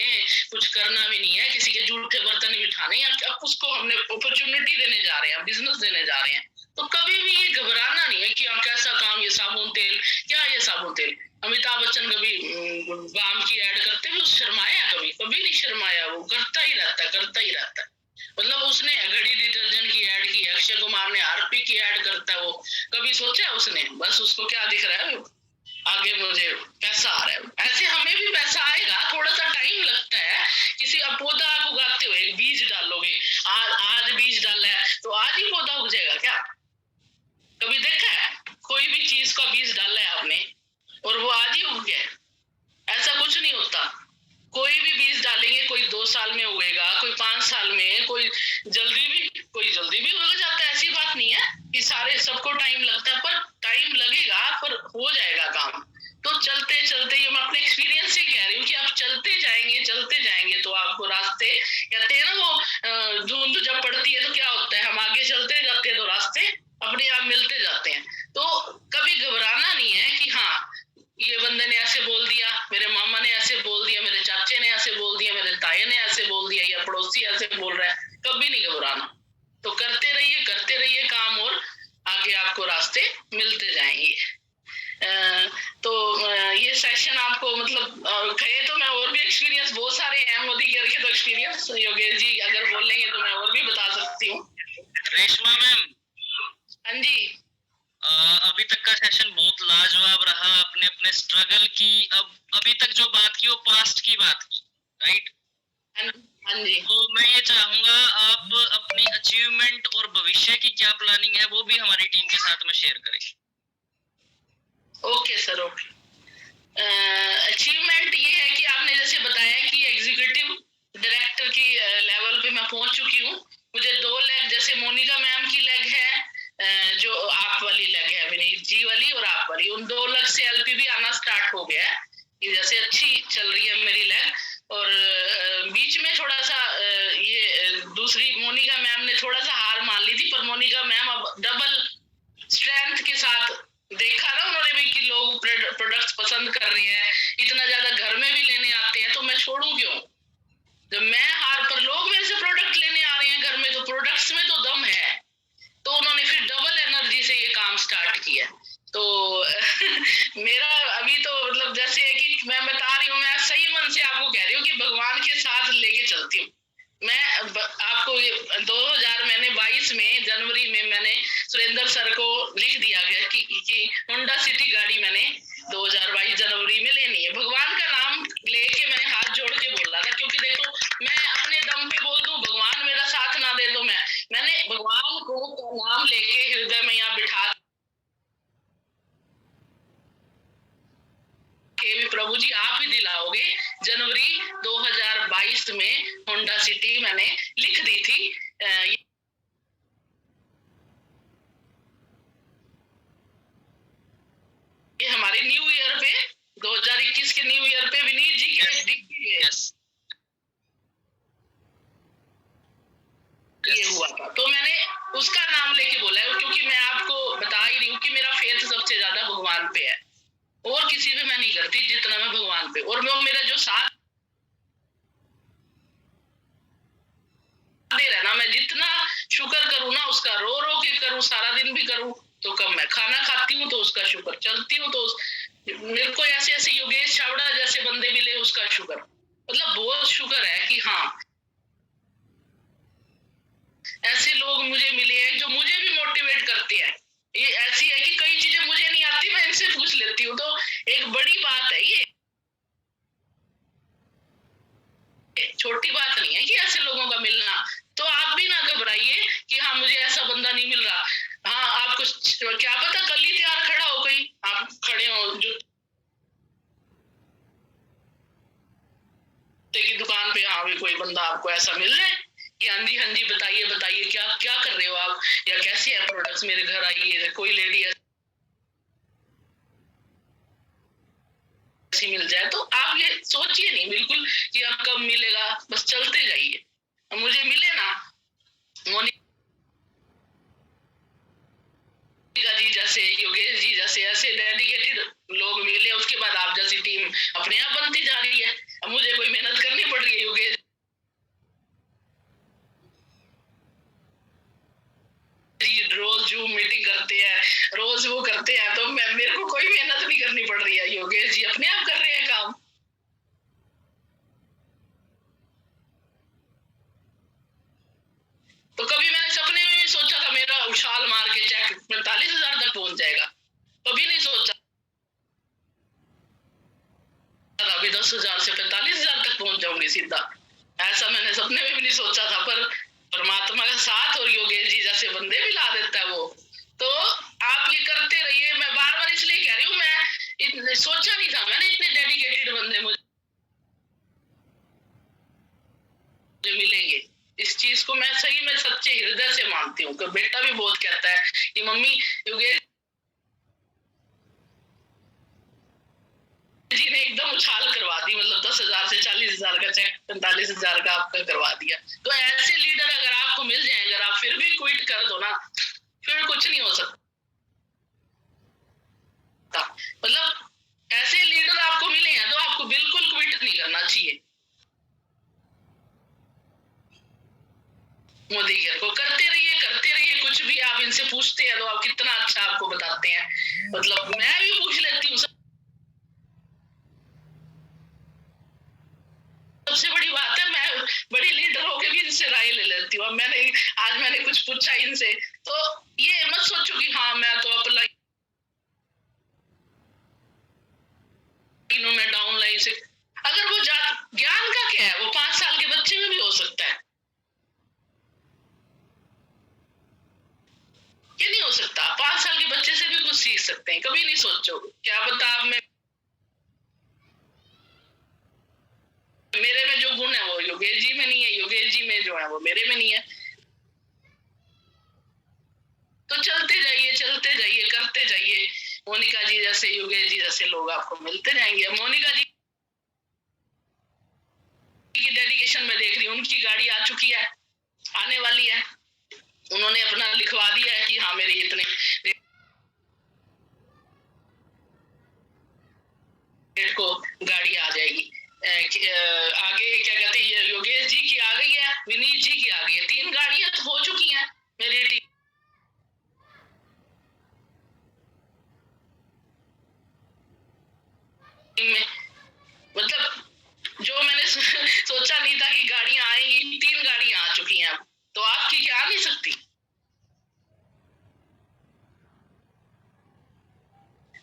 कुछ करना भी नहीं है, किसी के जूठे बर्तन भी उठाने, अब उसको हमने अपॉर्चुनिटी देने जा रहे हैं, बिजनेस देने जा रहे हैं, तो कभी भी ये घबराना नहीं है कि कैसा काम, ये साबुन तेल, क्या ये साबुन तेल, अमिताभ बच्चन कभी बाम की ऐड करते हुए शर्माया? कभी नहीं शर्माया, वो करता ही रहता है। मतलब उसने घड़ी डिटर्जेंट की ऐड की, अक्षय कुमार ने आरपी की ऐड करता है, वो कभी सोचा उसने? बस उसको क्या दिख रहा है, आगे मुझे पैसा आ रहा है। ऐसे हमें भी पैसा आएगा, थोड़ा सा टाइम लगता है। किसी अब पौधा आप उगाते हो, एक बीज डालोगे, आज बीज डाला है तो आज ही पौधा उग जाएगा क्या? कभी देखा है कोई भी चीज का बीज डाला है आपने और वो आज ही उग गया? ऐसा कुछ नहीं होता। कोई भी बीज डालेंगे, कोई 2 साल में उगेगा, कोई 5 साल में, कोई जल्दी भी उग जाता है। ऐसी बात नहीं है कि सारे सबको टाइम लगता है, पर टाइम लगेगा, पर हो जाएगा काम। तो चलते चलते, ये मैं अपने एक्सपीरियंस से कह रही हूँ कि आप चलते जाएंगे तो आपको रास्ते, कहते हैं ना वो धुंध जब पड़ती है तो क्या होता है, हम आगे चलते जाते हैं तो रास्ते अपने आप मिलते जाते हैं। तो कभी घबराना नहीं है कि हाँ ये बंदे ने ऐसे बोल दिया, मेरे मामा ने ऐसे बोल दिया, मेरे चाचे ने ऐसे बोल दिया, मेरे ताए ने ऐसे बोल दिया, या पड़ोसी ऐसे बोल रहा है, कभी नहीं घबराना। तो करते रहिए काम, और आगे आपको रास्ते मिलते जाएंगे। तो ये सेशन आपको मतलब कहे तो मैं और भी एक्सपीरियंस बहुत सारे हैं मोदी केयर के, तो एक्सपीरियंस योगेश जी अगर बोलेंगे तो मैं और भी बता सकती हूँ। रेशमा मैम, हाँ जी, अभी तक का सेशन बहुत लाजवाब रहा। अपने अपने स्ट्रगल की, अभी तक जो बात की वो पास्ट की बात की, राइट? हाँ जी। तो मैं ये चाहूंगा आप अपनी अचीवमेंट और भविष्य की क्या प्लानिंग है वो भी हमारी टीम के साथ में शेयर करें। Okay sir, okay. अचीवमेंट ये है कि आपने जैसे बताया कि एग्जीक्यूटिव डायरेक्टर की लेवल पे मैं पहुंच चुकी हूँ। मुझे 2 लेग, जैसे मोनिका मैम की लेग है, जो आप वाली लेग है, विनीत जी वाली और आप वाली, उन 2 लेग से एलपीबी आना स्टार्ट हो गया है। ये जैसे अच्छी चल रही है मेरी लेग। और बीच में थोड़ा सा ये दूसरी मोनिका मैम ने थोड़ा सा हार मान ली थी, पर मोनिका मैम अब डबल स्ट्रेंथ के साथ देखा ना उन्होंने भी कि लोग प्रोडक्ट्स पसंद कर रहे हैं, इतना ज्यादा घर में भी लेने आते हैं, तो मैं छोड़ू क्यों? जब मैं हार पर लोग मेरे से प्रोडक्ट लेने आ रहे हैं घर में, तो प्रोडक्ट्स में तो दम है। तो उन्होंने फिर डबल एनर्जी से ये काम स्टार्ट किया। तो मेरा अभी तो मतलब जैसे है कि मैं बता रही हूँ, मैं सही मन से आपको कह रही हूँ कि भगवान के साथ लेके चलती हूँ। मैं आपको 2022 में जनवरी में मैंने सुरेंद्र सर को लिख दिया गया कि होंडा सिटी गाड़ी मैंने 2022 जनवरी में लेनी है। भगवान का नाम लेके मैंने हाथ जोड़ के बोला था, क्योंकि देखो मैं अपने दम पे बोल दूं, भगवान मेरा साथ ना दे तो मैंने भगवान को नाम लेके हृदय में यहाँ बिठा के भी प्रभु जी आप ही दिलाओगे। जनवरी 2022 में होंडा सिटी मैंने लिख दी थी। ये हमारे न्यू ईयर पे 2021 के न्यू ईयर पे विनीत जी के दिख गए ये हुआ था, तो मैंने उसका नाम लेके बोला है, क्योंकि मैं आपको बता ही रही हूँ कि मेरा फेथ सबसे ज्यादा भगवान पे है, और किसी पे मैं नहीं करती जितना मैं भगवान पे। और वो मेरा जो साथ दे रहा ना, मैं जितना शुक्र करूँ ना उसका, रो रो के करूँ, सारा दिन भी करूँ तो कम है। खाना खाती हूँ तो उसका शुक्र, चलती हूँ तो मेरे को ऐसे ऐसे योगेश छावड़ा जैसे बंदे मिले उसका शुक्र, मतलब बहुत शुक्र है कि हाँ ऐसे लोग मुझे मिले हैं जो मुझे भी मोटिवेट करते हैं। ये ऐसी है कि कई चीजें मुझे नहीं आती, मैं इनसे पूछ लेती हूँ, तो एक बड़ी बात है ये, छोटी बात नहीं है कि ऐसे लोगों का मिलना। तो आप भी ना घबराइए कि हाँ मुझे ऐसा बंदा नहीं मिल रहा। हाँ आपको क्या पता कल ही तैयार खड़ा हो, कहीं आप खड़े हो जूते की दुकान पे, हाँ भी कोई बंदा आपको ऐसा मिल जाए कि हाँ जी बताइए बताइए क्या क्या कर रहे हो आप, या कैसे है प्रोडक्ट्स, मेरे घर आइए, कोई लेडी ऐसी मिल जाए। तो आप ये सोचिए नहीं बिल्कुल कि आप कब मिलेगा, बस चलते जाइए। मुझे मिले ना मोनिका जी जैसे, योगेश जी जैसे, ऐसे डेडिकेटेड लोग मिले, उसके बाद आप जैसी टीम अपने आप बनती जा रही है। अब मुझे कोई मेहनत करनी पड़ रही है, योगेश रोज जूम मीटिंग करते हैं, रोज वो करते हैं, तो मेरे को कोई मेहनत नहीं करनी पड़ रही है, योगेश जी अपने आप कर रहे हैं काम। तो कभी मैंने सपने में भी सोचा था मेरा उछाल मार के चेक 45,000 तक पहुंच जाएगा, कभी नहीं सोचा। अभी 10,000 से 45,000 तक पहुंच जाऊंगी सीधा, ऐसा मैंने सपने में भी नहीं सोचा था। पर परमात्मा का साथ और योगेश जी जैसे बंदे भी ला देता है वो। तो आप ये करते रहिए। मैं बार बार इसलिए कह रही हूँ, मैं सोचा नहीं था मैंने इतने डेडिकेटेड बंदे मुझे मिलेंगे। इस चीज को मैं सही में सच्चे हृदय से मानती हूँ। बेटा भी बहुत कहता है कि मम्मी योगेश एकदम उछाल करवा दी, मतलब 10,000 से 40,000 का चेक 45,000 का आपका करवा दिया। तो ऐसे लीडर अगर आपको मिल जाए, अगर आप फिर भी क्विट कर दो ना, फिर कुछ नहीं हो सकता। मतलब ऐसे लीडर आपको मिले हैं तो आपको बिल्कुल क्विट नहीं करना चाहिए। मोदी केयर को करते रहिए, कुछ भी आप इनसे पूछते हैं तो आप कितना अच्छा आपको बताते हैं। मतलब मैं भी पूछ लेती हूँ, सबसे बड़ी बात है मैं बड़ी लीडर होके भी इनसे राय ले लेती हूँ। अब आज मैंने कुछ पूछा इनसे, तो ये मत सोचो कि हाँ मैं तो अपना मैं डाउन लाइन से, अगर वो ज्ञान का क्या है, वो 5 साल के बच्चे में भी हो सकता है, ये नहीं हो सकता। 5 साल के बच्चे से भी कुछ सीख सकते हैं, कभी नहीं सोचो क्या पता आप में, मेरे में जो गुण है वो योगेश जी में नहीं है, योगेश जी में जो है वो मेरे में नहीं है। तो चलते जाइए करते जाइए। मोनिका जी जैसे, योगेश जी जैसे लोग आपको मिलते जाएंगे। मोनिका जी की डेडिकेशन में देख रही हूँ, उनकी गाड़ी आ चुकी है, आने वाली है, उन्होंने अपना लिखवा दिया है कि हाँ मेरी इतने डेट को गाड़ी आ जाएगी। आगे क्या कहते हैं, योगेश जी की आ गई है, विनीत जी की आ गई है, 3 गाड़ियां तो हो चुकी हैं मेरी टीम में। मतलब जो मैंने सोचा नहीं था कि गाड़ियां आएंगी, 3 गाड़ियां आ चुकी हैं अब, तो आपकी क्या आ नहीं सकती।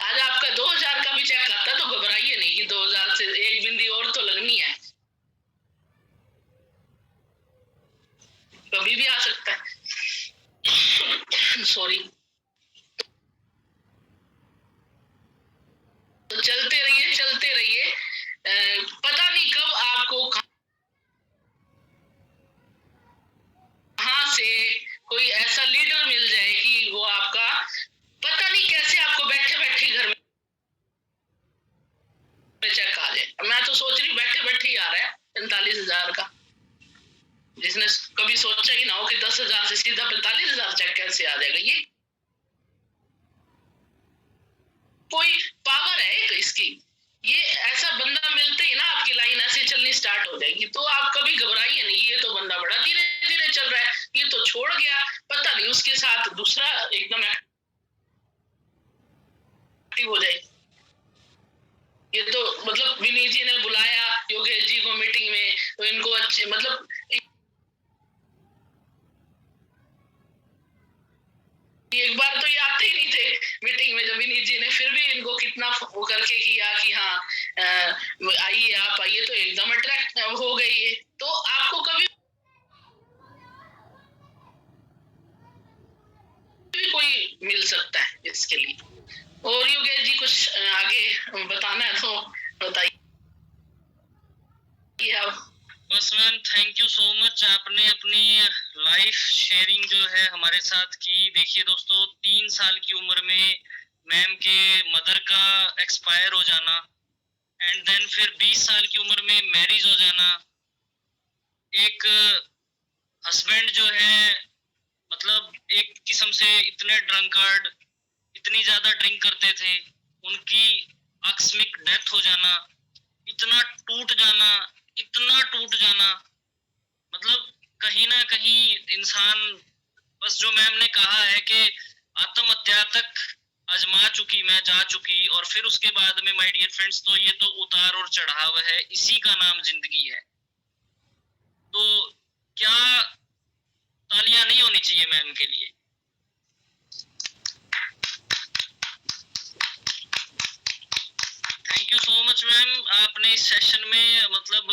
आज आपका 2000 का भी चेक आता है तो घबराइए नहीं कि 2000 से 1 बिंदी और तो लगनी है, कभी भी आ सकता है। सॉरी। तो चलते रहिए, पता नहीं कब आपको कहां से कोई ऐसा लीडर मिल जाए कि वो आपका, पता नहीं कैसे आपको बैठे बैठे घर में चेक आ जाए। मैं तो सोच रही हूँ बैठे बैठे ही आ रहा है 45,000 का, जिसने कभी सोचा ही ना हो कि 10,000 से सीधा 45,000 चेक कैसे आ जाएगा। ये कोई पावर है एक इसकी, ये ऐसा बंदा मिलते ही ना आपकी लाइन ऐसे चलनी स्टार्ट हो जाएगी। तो आप कभी घबराइए नहीं, ये तो बंदा बड़ा धीरे धीरे चल रहा है, ये तो छोड़ गया, पता नहीं उसके साथ दूसरा एकदम एक्टिव हो जाए। ये तो मतलब विनीत जी ने बुलाया योगेश जी को मीटिंग में, तो इनको अच्छे मतलब एक बार तो ये आते ही नहीं थे मीटिंग में, जब विनीत जी ने फिर भी इनको कितना वो करके किया कि हाँ आइए आप आइए, तो एकदम अट्रैक्ट हो गई है। तो आपको कभी भी कोई मिल सकता है इसके लिए। और योगेश जी कुछ आगे बताना है तो बताइए आप। बस ma'am thank you so much, आपने अपनी लाइफ शेयरिंग जो है हमारे साथ की। देखिए दोस्तों, 3 साल की उम्र में मैम के मदर का एक्सपायर हो जाना, एंड देन फिर 20 साल की उम्र में मैरिज हो जाना, एक हस्बैंड जो है मतलब एक किस्म से इतने ड्रंकार्ड, इतनी ज्यादा ड्रिंक करते थे, उनकी आकस्मिक डेथ हो जाना, इतना टूट जाना, मतलब कहीं ना कहीं इंसान, बस जो मैम ने कहा है कि आत्महत्या तक मैं जा चुकी, और फिर उसके बाद में माय डियर फ्रेंड्स, तो ये तो उतार और चढ़ाव है, इसी का नाम जिंदगी है। तो क्या तालियां नहीं होनी चाहिए मैम के लिए? Thank you so much ma'am, आपने इस सेशन में मतलब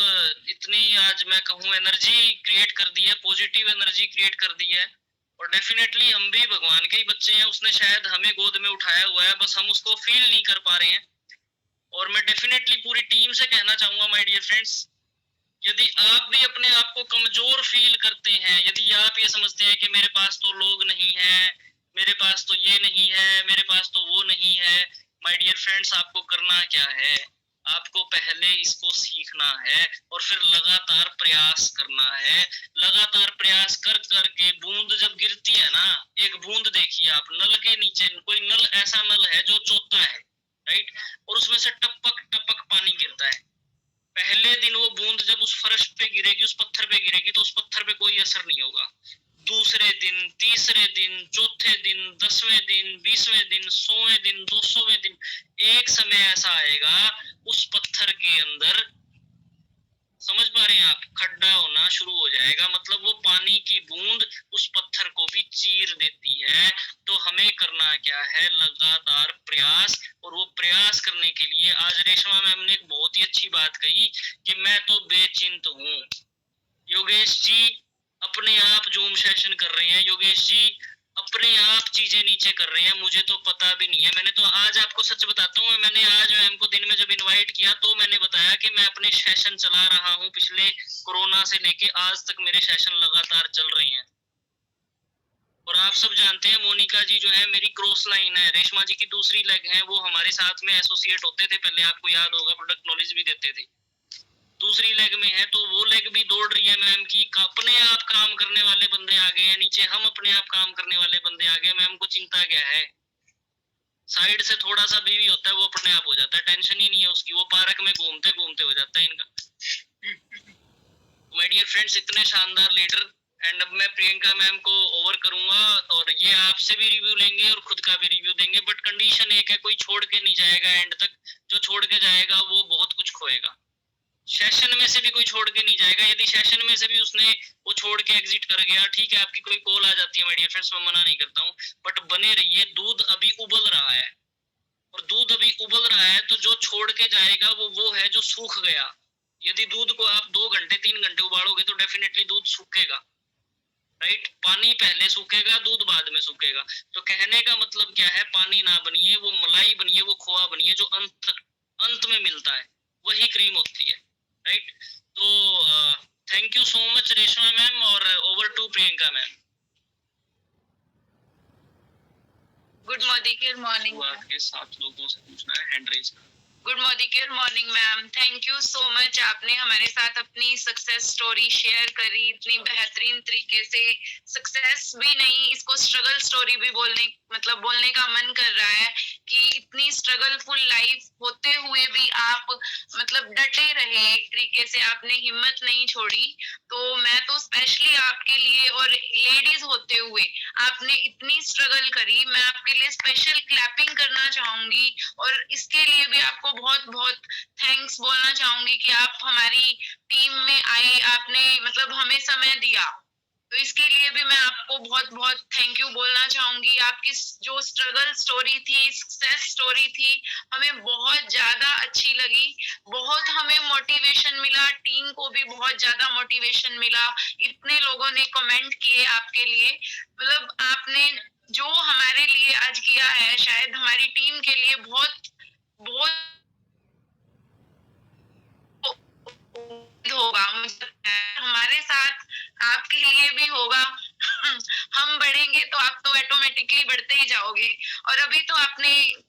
इतनी, आज मैं कहूँ, एनर्जी क्रिएट कर दी है, पॉजिटिव एनर्जी क्रिएट कर दी है। और डेफिनेटली हम भी भगवान के ही बच्चे हैं, उसने शायद हमें गोद में उठाया हुआ है, बस हम उसको फील नहीं कर पा रहे हैं। और मैं डेफिनेटली पूरी टीम से कहना चाहूंगा माय डियर फ्रेंड्स, यदि आप भी अपने आप को कमजोर फील करते हैं, यदि आप ये समझते हैं कि मेरे पास तो लोग नहीं है, मेरे पास तो ये नहीं है, मेरे पास तो वो नहीं है, माय डियर फ्रेंड्स आपको करना क्या है, आपको पहले इसको सीखना है और फिर लगातार प्रयास करना है। लगातार प्रयास कर करके बूंद जब गिरती है ना, एक बूंद देखिए आप, नल के नीचे कोई नल, ऐसा नल है जो चौथा है, राइट, और उसमें से टपक टपक पानी गिरता है। पहले दिन वो बूंद जब उस फर्श पे गिरेगी, उस पत्थर पे गिरेगी, तो उस पत्थर पे कोई असर नहीं होगा। दूसरे दिन, तीसरे दिन, चौथे दिन, 10वें दिन, 20वें दिन, 100वें दिन, 200वें दिन, एक समय ऐसा आएगा उस पत्थर के अंदर, समझ पा रहे हैं आप, खड्डा होना शुरू हो जाएगा। मतलब वो पानी की बूंद उस पत्थर को भी चीर देती है। तो हमें करना क्या है, लगातार प्रयास। और वो प्रयास करने के लिए आज रेशमा मैम ने एक बहुत ही अच्छी बात कही कि मैं तो बेचिंत हूँ। योगेश जी अपने आप जूम सेशन कर रहे हैं, योगेश जी अपने आप चीजें नीचे कर रहे हैं, मुझे तो पता भी नहीं है। मैंने तो आज आपको सच बताता हूँ, मैंने आज मैम को दिन में जब इनवाइट किया तो मैंने बताया कि मैं अपने सेशन चला रहा हूँ, पिछले कोरोना से लेके आज तक मेरे सेशन लगातार चल रहे हैं। और आप सब जानते हैं मोनिका जी जो है मेरी क्रॉस लाइन है, रेशमा जी की दूसरी लेग है, वो हमारे साथ में एसोसिएट होते थे पहले, आपको याद होगा, प्रोडक्ट नॉलेज भी देते थे। दूसरी लेग में है, तो वो लेग भी दौड़ रही है मैम की। अपने आप काम करने वाले बंदे आ गए हैं नीचे, हम अपने आप काम करने वाले बंदे आ गए। मैम को चिंता क्या है, साइड से थोड़ा सा भी होता है वो अपने आप हो जाता है, टेंशन ही नहीं है उसकी, वो पार्क में घूमते घूमते हो जाता है इनका। माय डियर फ्रेंड्स, इतने शानदार लीडर। एंड अब मैं प्रियंका मैम को ओवर करूंगा और ये आपसे भी रिव्यू लेंगे और खुद का भी रिव्यू देंगे। बट कंडीशन एक है, कोई छोड़ के नहीं जाएगा एंड तक, जो छोड़ के जाएगा वो बहुत कुछ खोएगा। सेशन में से भी कोई छोड़ के नहीं जाएगा। यदि सेशन में से भी उसने वो छोड़ के एग्जिट कर गया, ठीक है, आपकी कोई कॉल आ जाती है माय डियर फ्रेंड्स, मैं मना नहीं करता हूँ, बट बने रहिए। दूध अभी उबल रहा है, और दूध अभी उबल रहा है, तो जो छोड़ के जाएगा वो है जो सूख गया। यदि दूध को आप 2 घंटे 3 घंटे उबालोगे तो डेफिनेटली दूध सूखेगा, राइट। पानी पहले सूखेगा, दूध बाद में सूखेगा। तो कहने का मतलब क्या है, पानी ना बनिए, वो मलाई बनिए, वो खोआ बनिए, जो अंत में मिलता है वही क्रीम होती है, राइट। तो thank you so much Reshma ma'am, और over to Priyanka ma'am. Good morning के 7 लोगों से पूछना है, हैंड रेज करना। Good morning ma'am, thank you so much. आपने हमारे साथ अपनी सक्सेस स्टोरी शेयर करी इतनी बेहतरीन तरीके से। सक्सेस भी नहीं, इसको स्ट्रगल स्टोरी भी बोलने का मन कर रहा है कि इतनी स्ट्रगलफुल लाइफ होते हुए भी आप डटे रहे, एक तरीके से आपने हिम्मत नहीं छोड़ी। तो मैं तो स्पेशली आपके लिए, और लेडीज होते हुए आपने इतनी स्ट्रगल करी, मैं आपके लिए स्पेशल क्लैपिंग करना चाहूंगी। और इसके लिए भी आपको बहुत बहुत थैंक्स बोलना चाहूंगी कि आप हमारी टीम में आए, आपने हमें समय दिया। तो इसके लिए भी मैं आपको बहुत बहुत थैंक यू बोलना चाहूंगी। आपकी जो स्ट्रगल स्टोरी थी, सक्सेस स्टोरी थी, हमें बहुत ज्यादा अच्छी लगी। बहुत हमें मोटिवेशन मिला, टीम को भी बहुत ज्यादा मोटिवेशन मिला। इतने लोगों ने कमेंट किए आपके लिए। आपने जो हमारे लिए आज किया है, शायद हमारी टीम के लिए बहुत बहुत होगा, मुझे हमारे साथ आपके लिए भी होगा। हम बढ़ेंगे तो आप तो ऑटोमेटिकली बढ़ते ही जाओगे। और अभी तो आपने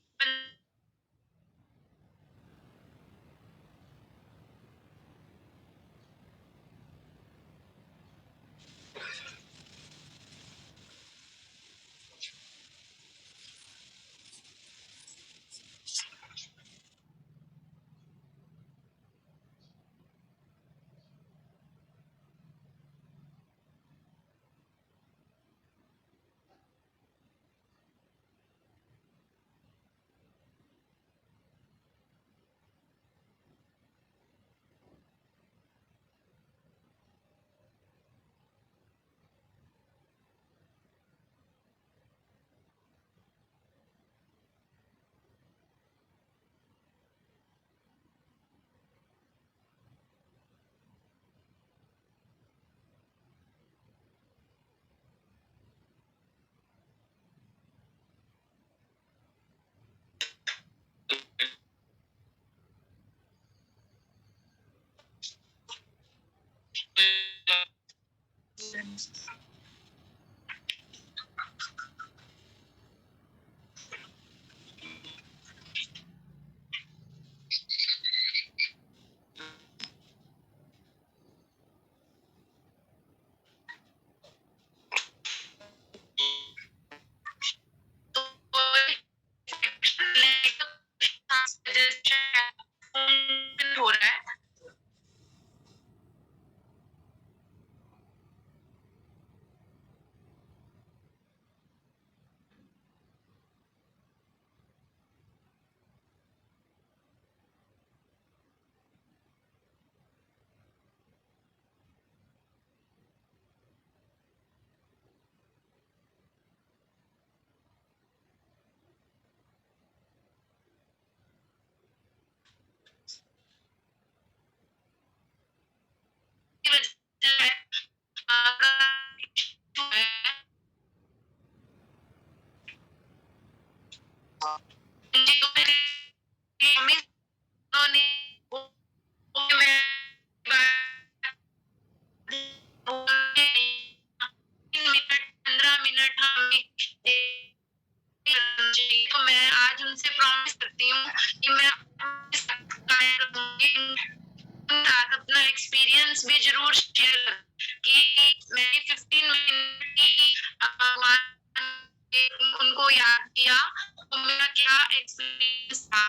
थॉट्स भी जरूर शेयर कि मैंने 15 मिनट की उनको याद किया तो मेरा क्या एक्सपीरियंस था।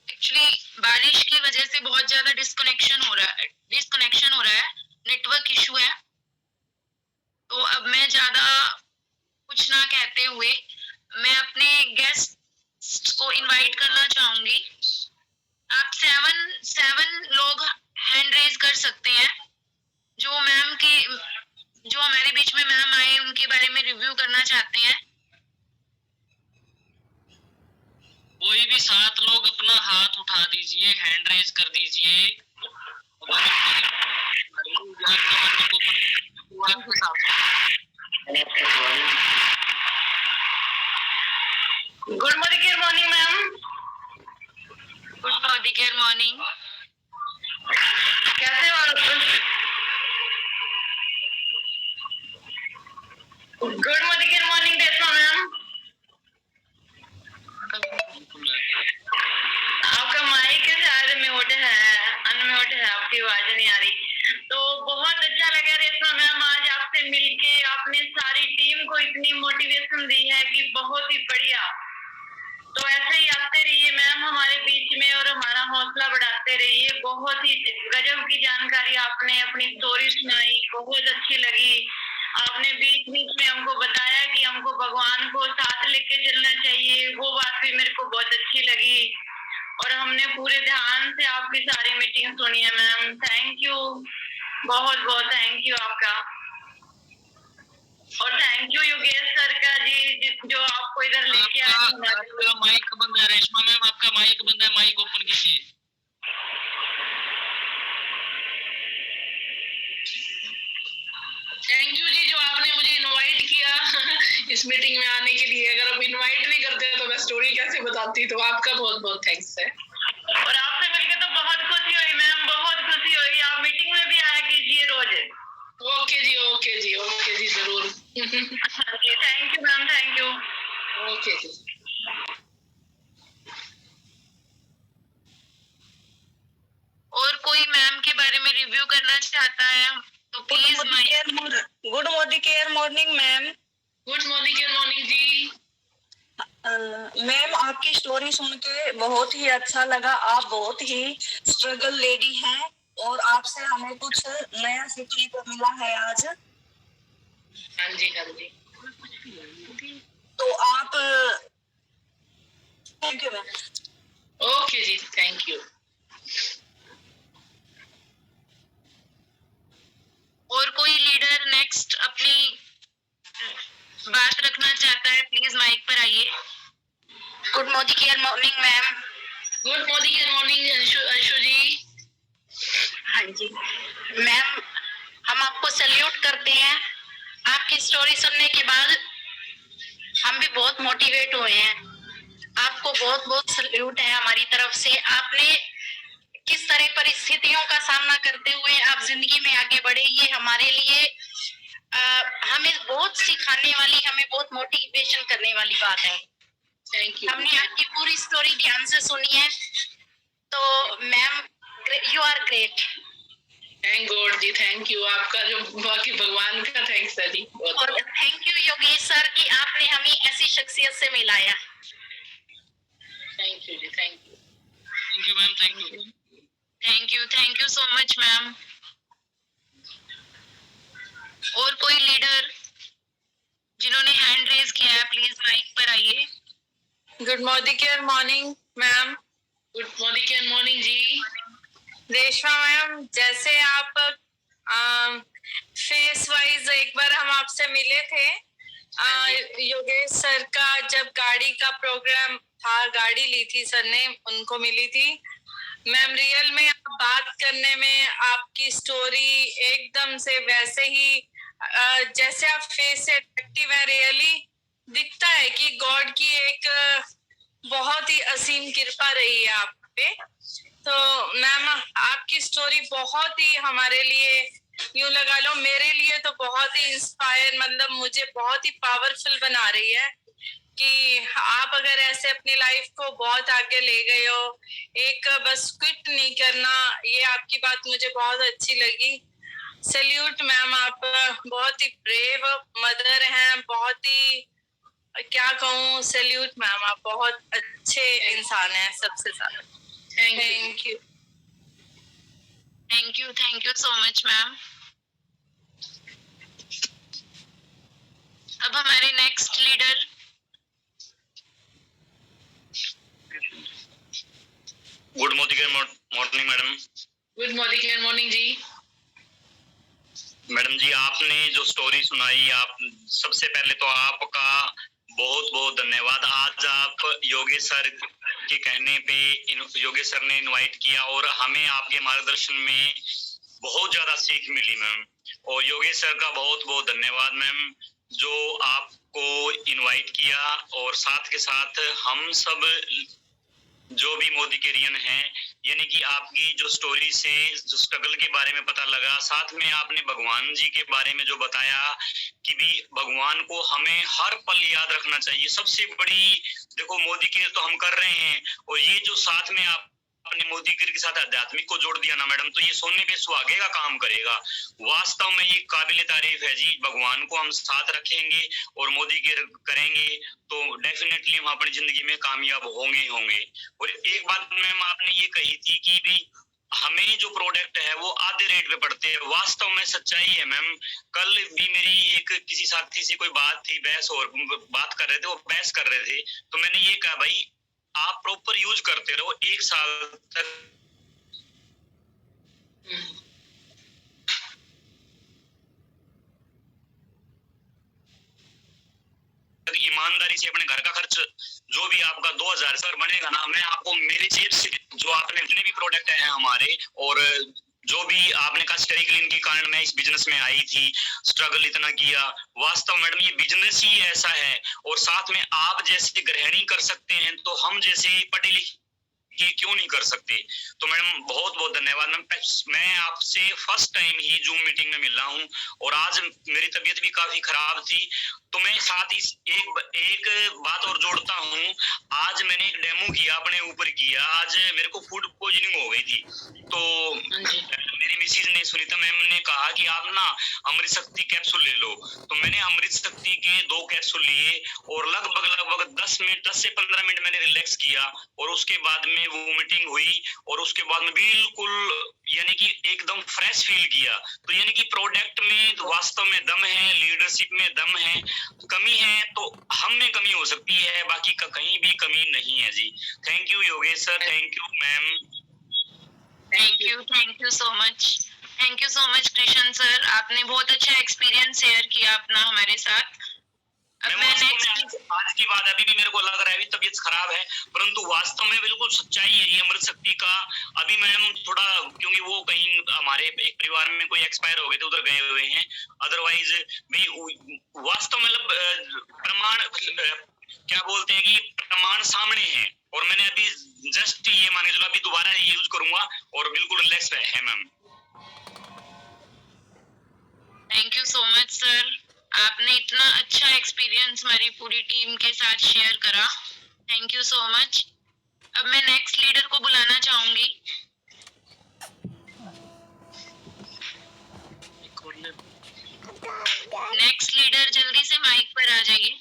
एक्चुअली बारिश की वजह से बहुत ज्यादा डिस्कनेक्शन हो रहा है, नेटवर्क इशू है। तो अब मैं ज्यादा कुछ ना कहते हुए मैं अपने गेस्ट को इनवाइट करना चाहूंगी। आप सेवन लोग हैंड रेज कर सकते हैं जो हमारे बीच में मैम आए उनके बारे में रिव्यू करना चाहते हैं। कोई भी 7 लोग अपना हाथ उठा दीजिए, हैंड रेज कर दीजिए। Good morning ma'am. Good morning. कैसे हो आप? Good morning Reshma ma'am. आपका माइक शायद म्यूट है, अनम्यूट है, आपकी आवाज नहीं आ रही। तो बहुत अच्छा लगा रेशमा मैम आज आपसे मिलके, आपने सारी टीम को इतनी मोटिवेशन दी है कि बहुत ही बढ़िया। तो ऐसे ही आते रहिए मैम हमारे बीच में और हमारा हौसला बढ़ाते रहिए। बहुत ही गजब की जानकारी आपने अपनी स्टोरी सुनाई, बहुत अच्छी लगी। आपने बीच में हमको बताया कि हमको भगवान को साथ लेके चलना चाहिए, वो बात भी मेरे को बहुत अच्छी लगी। और हमने पूरे ध्यान से आपकी सारी मीटिंग सुनी है मैम। थैंक यू, बहुत बहुत थैंक यू आपका। और थैंक यू योगेश सर का जी जो आपको इधर लेके आए। आपका माइक बंद है रेशमा मैम, आपका माइक बंद है, माइक ओपन कीजिए। थैंक यू जी जो आपने मुझे इनवाइट किया इस मीटिंग में आने के लिए। अगर आप इनवाइट नहीं करते तो मैं स्टोरी कैसे बताती। तो आपका बहुत बहुत थैंक्स है। और आपसे मिलकर तो बहुत खुशी हुई मैम, बहुत खुशी हुई। आप मीटिंग में भी आया कीजिए रोज। ओके जी जरूर। Thank you ma'am, thank you. Okay जी। और कोई मैम के बारे में रिव्यू करना चाहता है तो please good morning ma'am. Good morning जी। मैम आपकी स्टोरी सुन के बहुत ही अच्छा लगा। आप बहुत ही स्ट्रगल लेडी हैं और आपसे हमें कुछ नया सीखने को मिला है आज। हाँ जी। तो आप थैंक यू मैम। ओके जी, थैंक यू। और कोई लीडर नेक्स्ट अपनी बात रखना चाहता है प्लीज माइक पर आइए। Good morning ma'am. Good morning Anshu ji. हाँ जी मैम, हम आपको सैल्यूट करते हैं। आपकी स्टोरी सुनने के बाद हम भी बहुत मोटिवेट हुए हैं। आपको बहुत बहुत सैल्यूट है हमारी तरफ से। आपने किस तरह परिस्थितियों का सामना करते हुए आप जिंदगी में आगे बढ़े, ये हमारे लिए हमें बहुत सिखाने वाली, हमें बहुत मोटिवेशन करने वाली बात है। Thank you. हमने आपकी पूरी स्टोरी ध्यान से सुनी है। तो ma'am you are great. Thank God जी, थैंक यू। आपका जो बाकी भगवान का थैंक्स है जी। और थैंक यू योगेश सर कि आपने हमें ऐसी शख्सियत से मिलाया। थैंक यू जी, thank you. Thank you ma'am, thank you so much ma'am. और कोई लीडर जिन्होंने हैंड रेज किया है प्लीज माइक पर आइए। Good morning ma'am. Good morning जी। रेशमा मैम, जैसे आप फेस वाइज एक बार हम आपसे मिले थे योगेश सर का, जब गाड़ी का प्रोग्राम था, गाड़ी ली थी सर ने, उनको मिली थी। मैम रियल में आप बात करने में आपकी स्टोरी एकदम से वैसे ही जैसे आप फेस से अट्रैक्टिव है, रियली दिखता है कि गॉड की एक बहुत ही असीम कृपा रही है आप पे। तो मैम आपकी स्टोरी बहुत ही हमारे लिए, यूं लगा लो मेरे लिए तो बहुत ही इंस्पायर, मतलब मुझे बहुत ही पावरफुल बना रही है कि आप अगर ऐसे अपनी लाइफ को बहुत आगे ले गए हो, एक बस क्विट नहीं करना, ये आपकी बात मुझे बहुत अच्छी लगी। सैल्यूट मैम, आप बहुत ही ब्रेव मदर हैं, बहुत ही क्या कहूँ, सैल्यूट मैम, आप बहुत अच्छे इंसान हैं सबसे ज्यादा। Thank you thank you so much ma'am. अब हमारे next leader. Good morning madam. Good morning जी। मैडम जी, आपने जो स्टोरी सुनाई, आप सबसे पहले तो आपका बहुत बहुत धन्यवाद। आज आप योगेश सर के कहने पे योगेश सर ने इनवाइट किया और हमें आपके मार्गदर्शन में बहुत ज्यादा सीख मिली मैम, और योगेश सर का बहुत बहुत धन्यवाद मैम जो आपको इनवाइट किया। और साथ के साथ हम सब जो भी मोदिकेरियन हैं, यानी कि आपकी जो स्टोरी से जो स्ट्रगल के बारे में पता लगा, साथ में आपने भगवान जी के बारे में जो बताया कि भी भगवान को हमें हर पल याद रखना चाहिए। सबसे बड़ी देखो मोदिकेयर तो हम कर रहे हैं, और ये जो साथ में आप अपने मोदिकेयर के साथ आध्यात्मिक को जोड़ दिया ना मैडम, तो ये सोने पे सुहागे का काम करेगा। वास्तव में ये काबिले तारीफ है जी। भगवान को हम साथ रखेंगे और मोदिकेयर करेंगे तो डेफिनेटली हम अपनी जिंदगी में कामयाब होंगे ही होंगे। और एक बात मैम आपने ये कही थी कि भी हमें जो प्रोडक्ट है वो आधे रेट पे पड़ते हैं, वास्तव में सच्चाई है मैम। कल भी मेरी एक किसी साथी से कोई बात थी, बहस और बात कर रहे थे, वो बहस कर रहे थे, तो मैंने ये कहा भाई आप प्रॉपर यूज करते रहो, 1 साल तक ईमानदारी से अपने घर का खर्च जो भी आपका 2000 सर बनेगा ना, मैं आपको मेरी जेब से जो आपने जितने भी प्रोडक्ट हैं हमारे, और जो भी आपने कहा स्टडी क्लीन के कारण मैं इस बिजनेस में आई थी, स्ट्रगल इतना किया, वास्तव मैडम ये बिजनेस ही ऐसा है। और साथ में आप जैसे गृहिणी कर सकते हैं तो हम जैसे पढ़े लिखे ये क्यों नहीं कर सकते। तो मैडम बहुत बहुत धन्यवाद मैम। मैं आपसे फर्स्ट टाइम ही जूम मीटिंग में मिल रहा हूँ, और आज मेरी तबीयत भी काफी खराब थी, तो मैं साथ ही एक बात और जोड़ता हूँ। आज मैंने एक डेमो किया, अपने ऊपर किया, आज मेरे को फूड पॉइजनिंग हो गई थी, तो मेरी मिसेज ने, सुनीता मैम ने कहा कि आप ना अमृत शक्ति कैप्सूल ले लो, तो मैंने अमृत शक्ति के 2 कैप्सूल लिए, और लगभग 10 से 15 मिनट मैंने रिलैक्स किया, और उसके बाद में वोमिटिंग हुई, और उसके बाद में बिल्कुल यानी कि एकदम फ्रेश फील किया। तो यानी कि प्रोडक्ट में तो वास्तव में दम है, लीडरशिप में दम है। कमी है तो हम में कमी हो सकती है, बाकी का कहीं भी कमी नहीं है जी। Thank you Yogesh sir, thank you ma'am. Thank you so much Krishna sir, आपने बहुत अच्छा एक्सपीरियंस शेयर किया अपना हमारे साथ। अब मैं नेक्स्ट आज की बात, अभी भी मेरे को लग रहा है अभी तबीयत खराब है, परंतु वास्तव में बिल्कुल सच्चाई है ये अमृत शक्ति का। अभी मैम थोड़ा, क्योंकि वो कहीं हमारे एक परिवार में कोई एक्सपायर हो गए थे, उधर गए हुए हैं, अदरवाइज भी वास्तव में मतलब प्रमाण क्या बोलते हैं कि प्रमाण सामने है। और मैंने अभी जस्ट ये मान के चलो अभी दोबारा यूज करूंगा और बिल्कुल रिलैक्स है ma'am. Thank you so much sir, आपने इतना अच्छा एक्सपीरियंस हमारी पूरी टीम के साथ शेयर करा। Thank you so much. अब मैं नेक्स्ट लीडर को बुलाना चाहूंगी। नेक्स्ट लीडर जल्दी से माइक पर आ जाइए।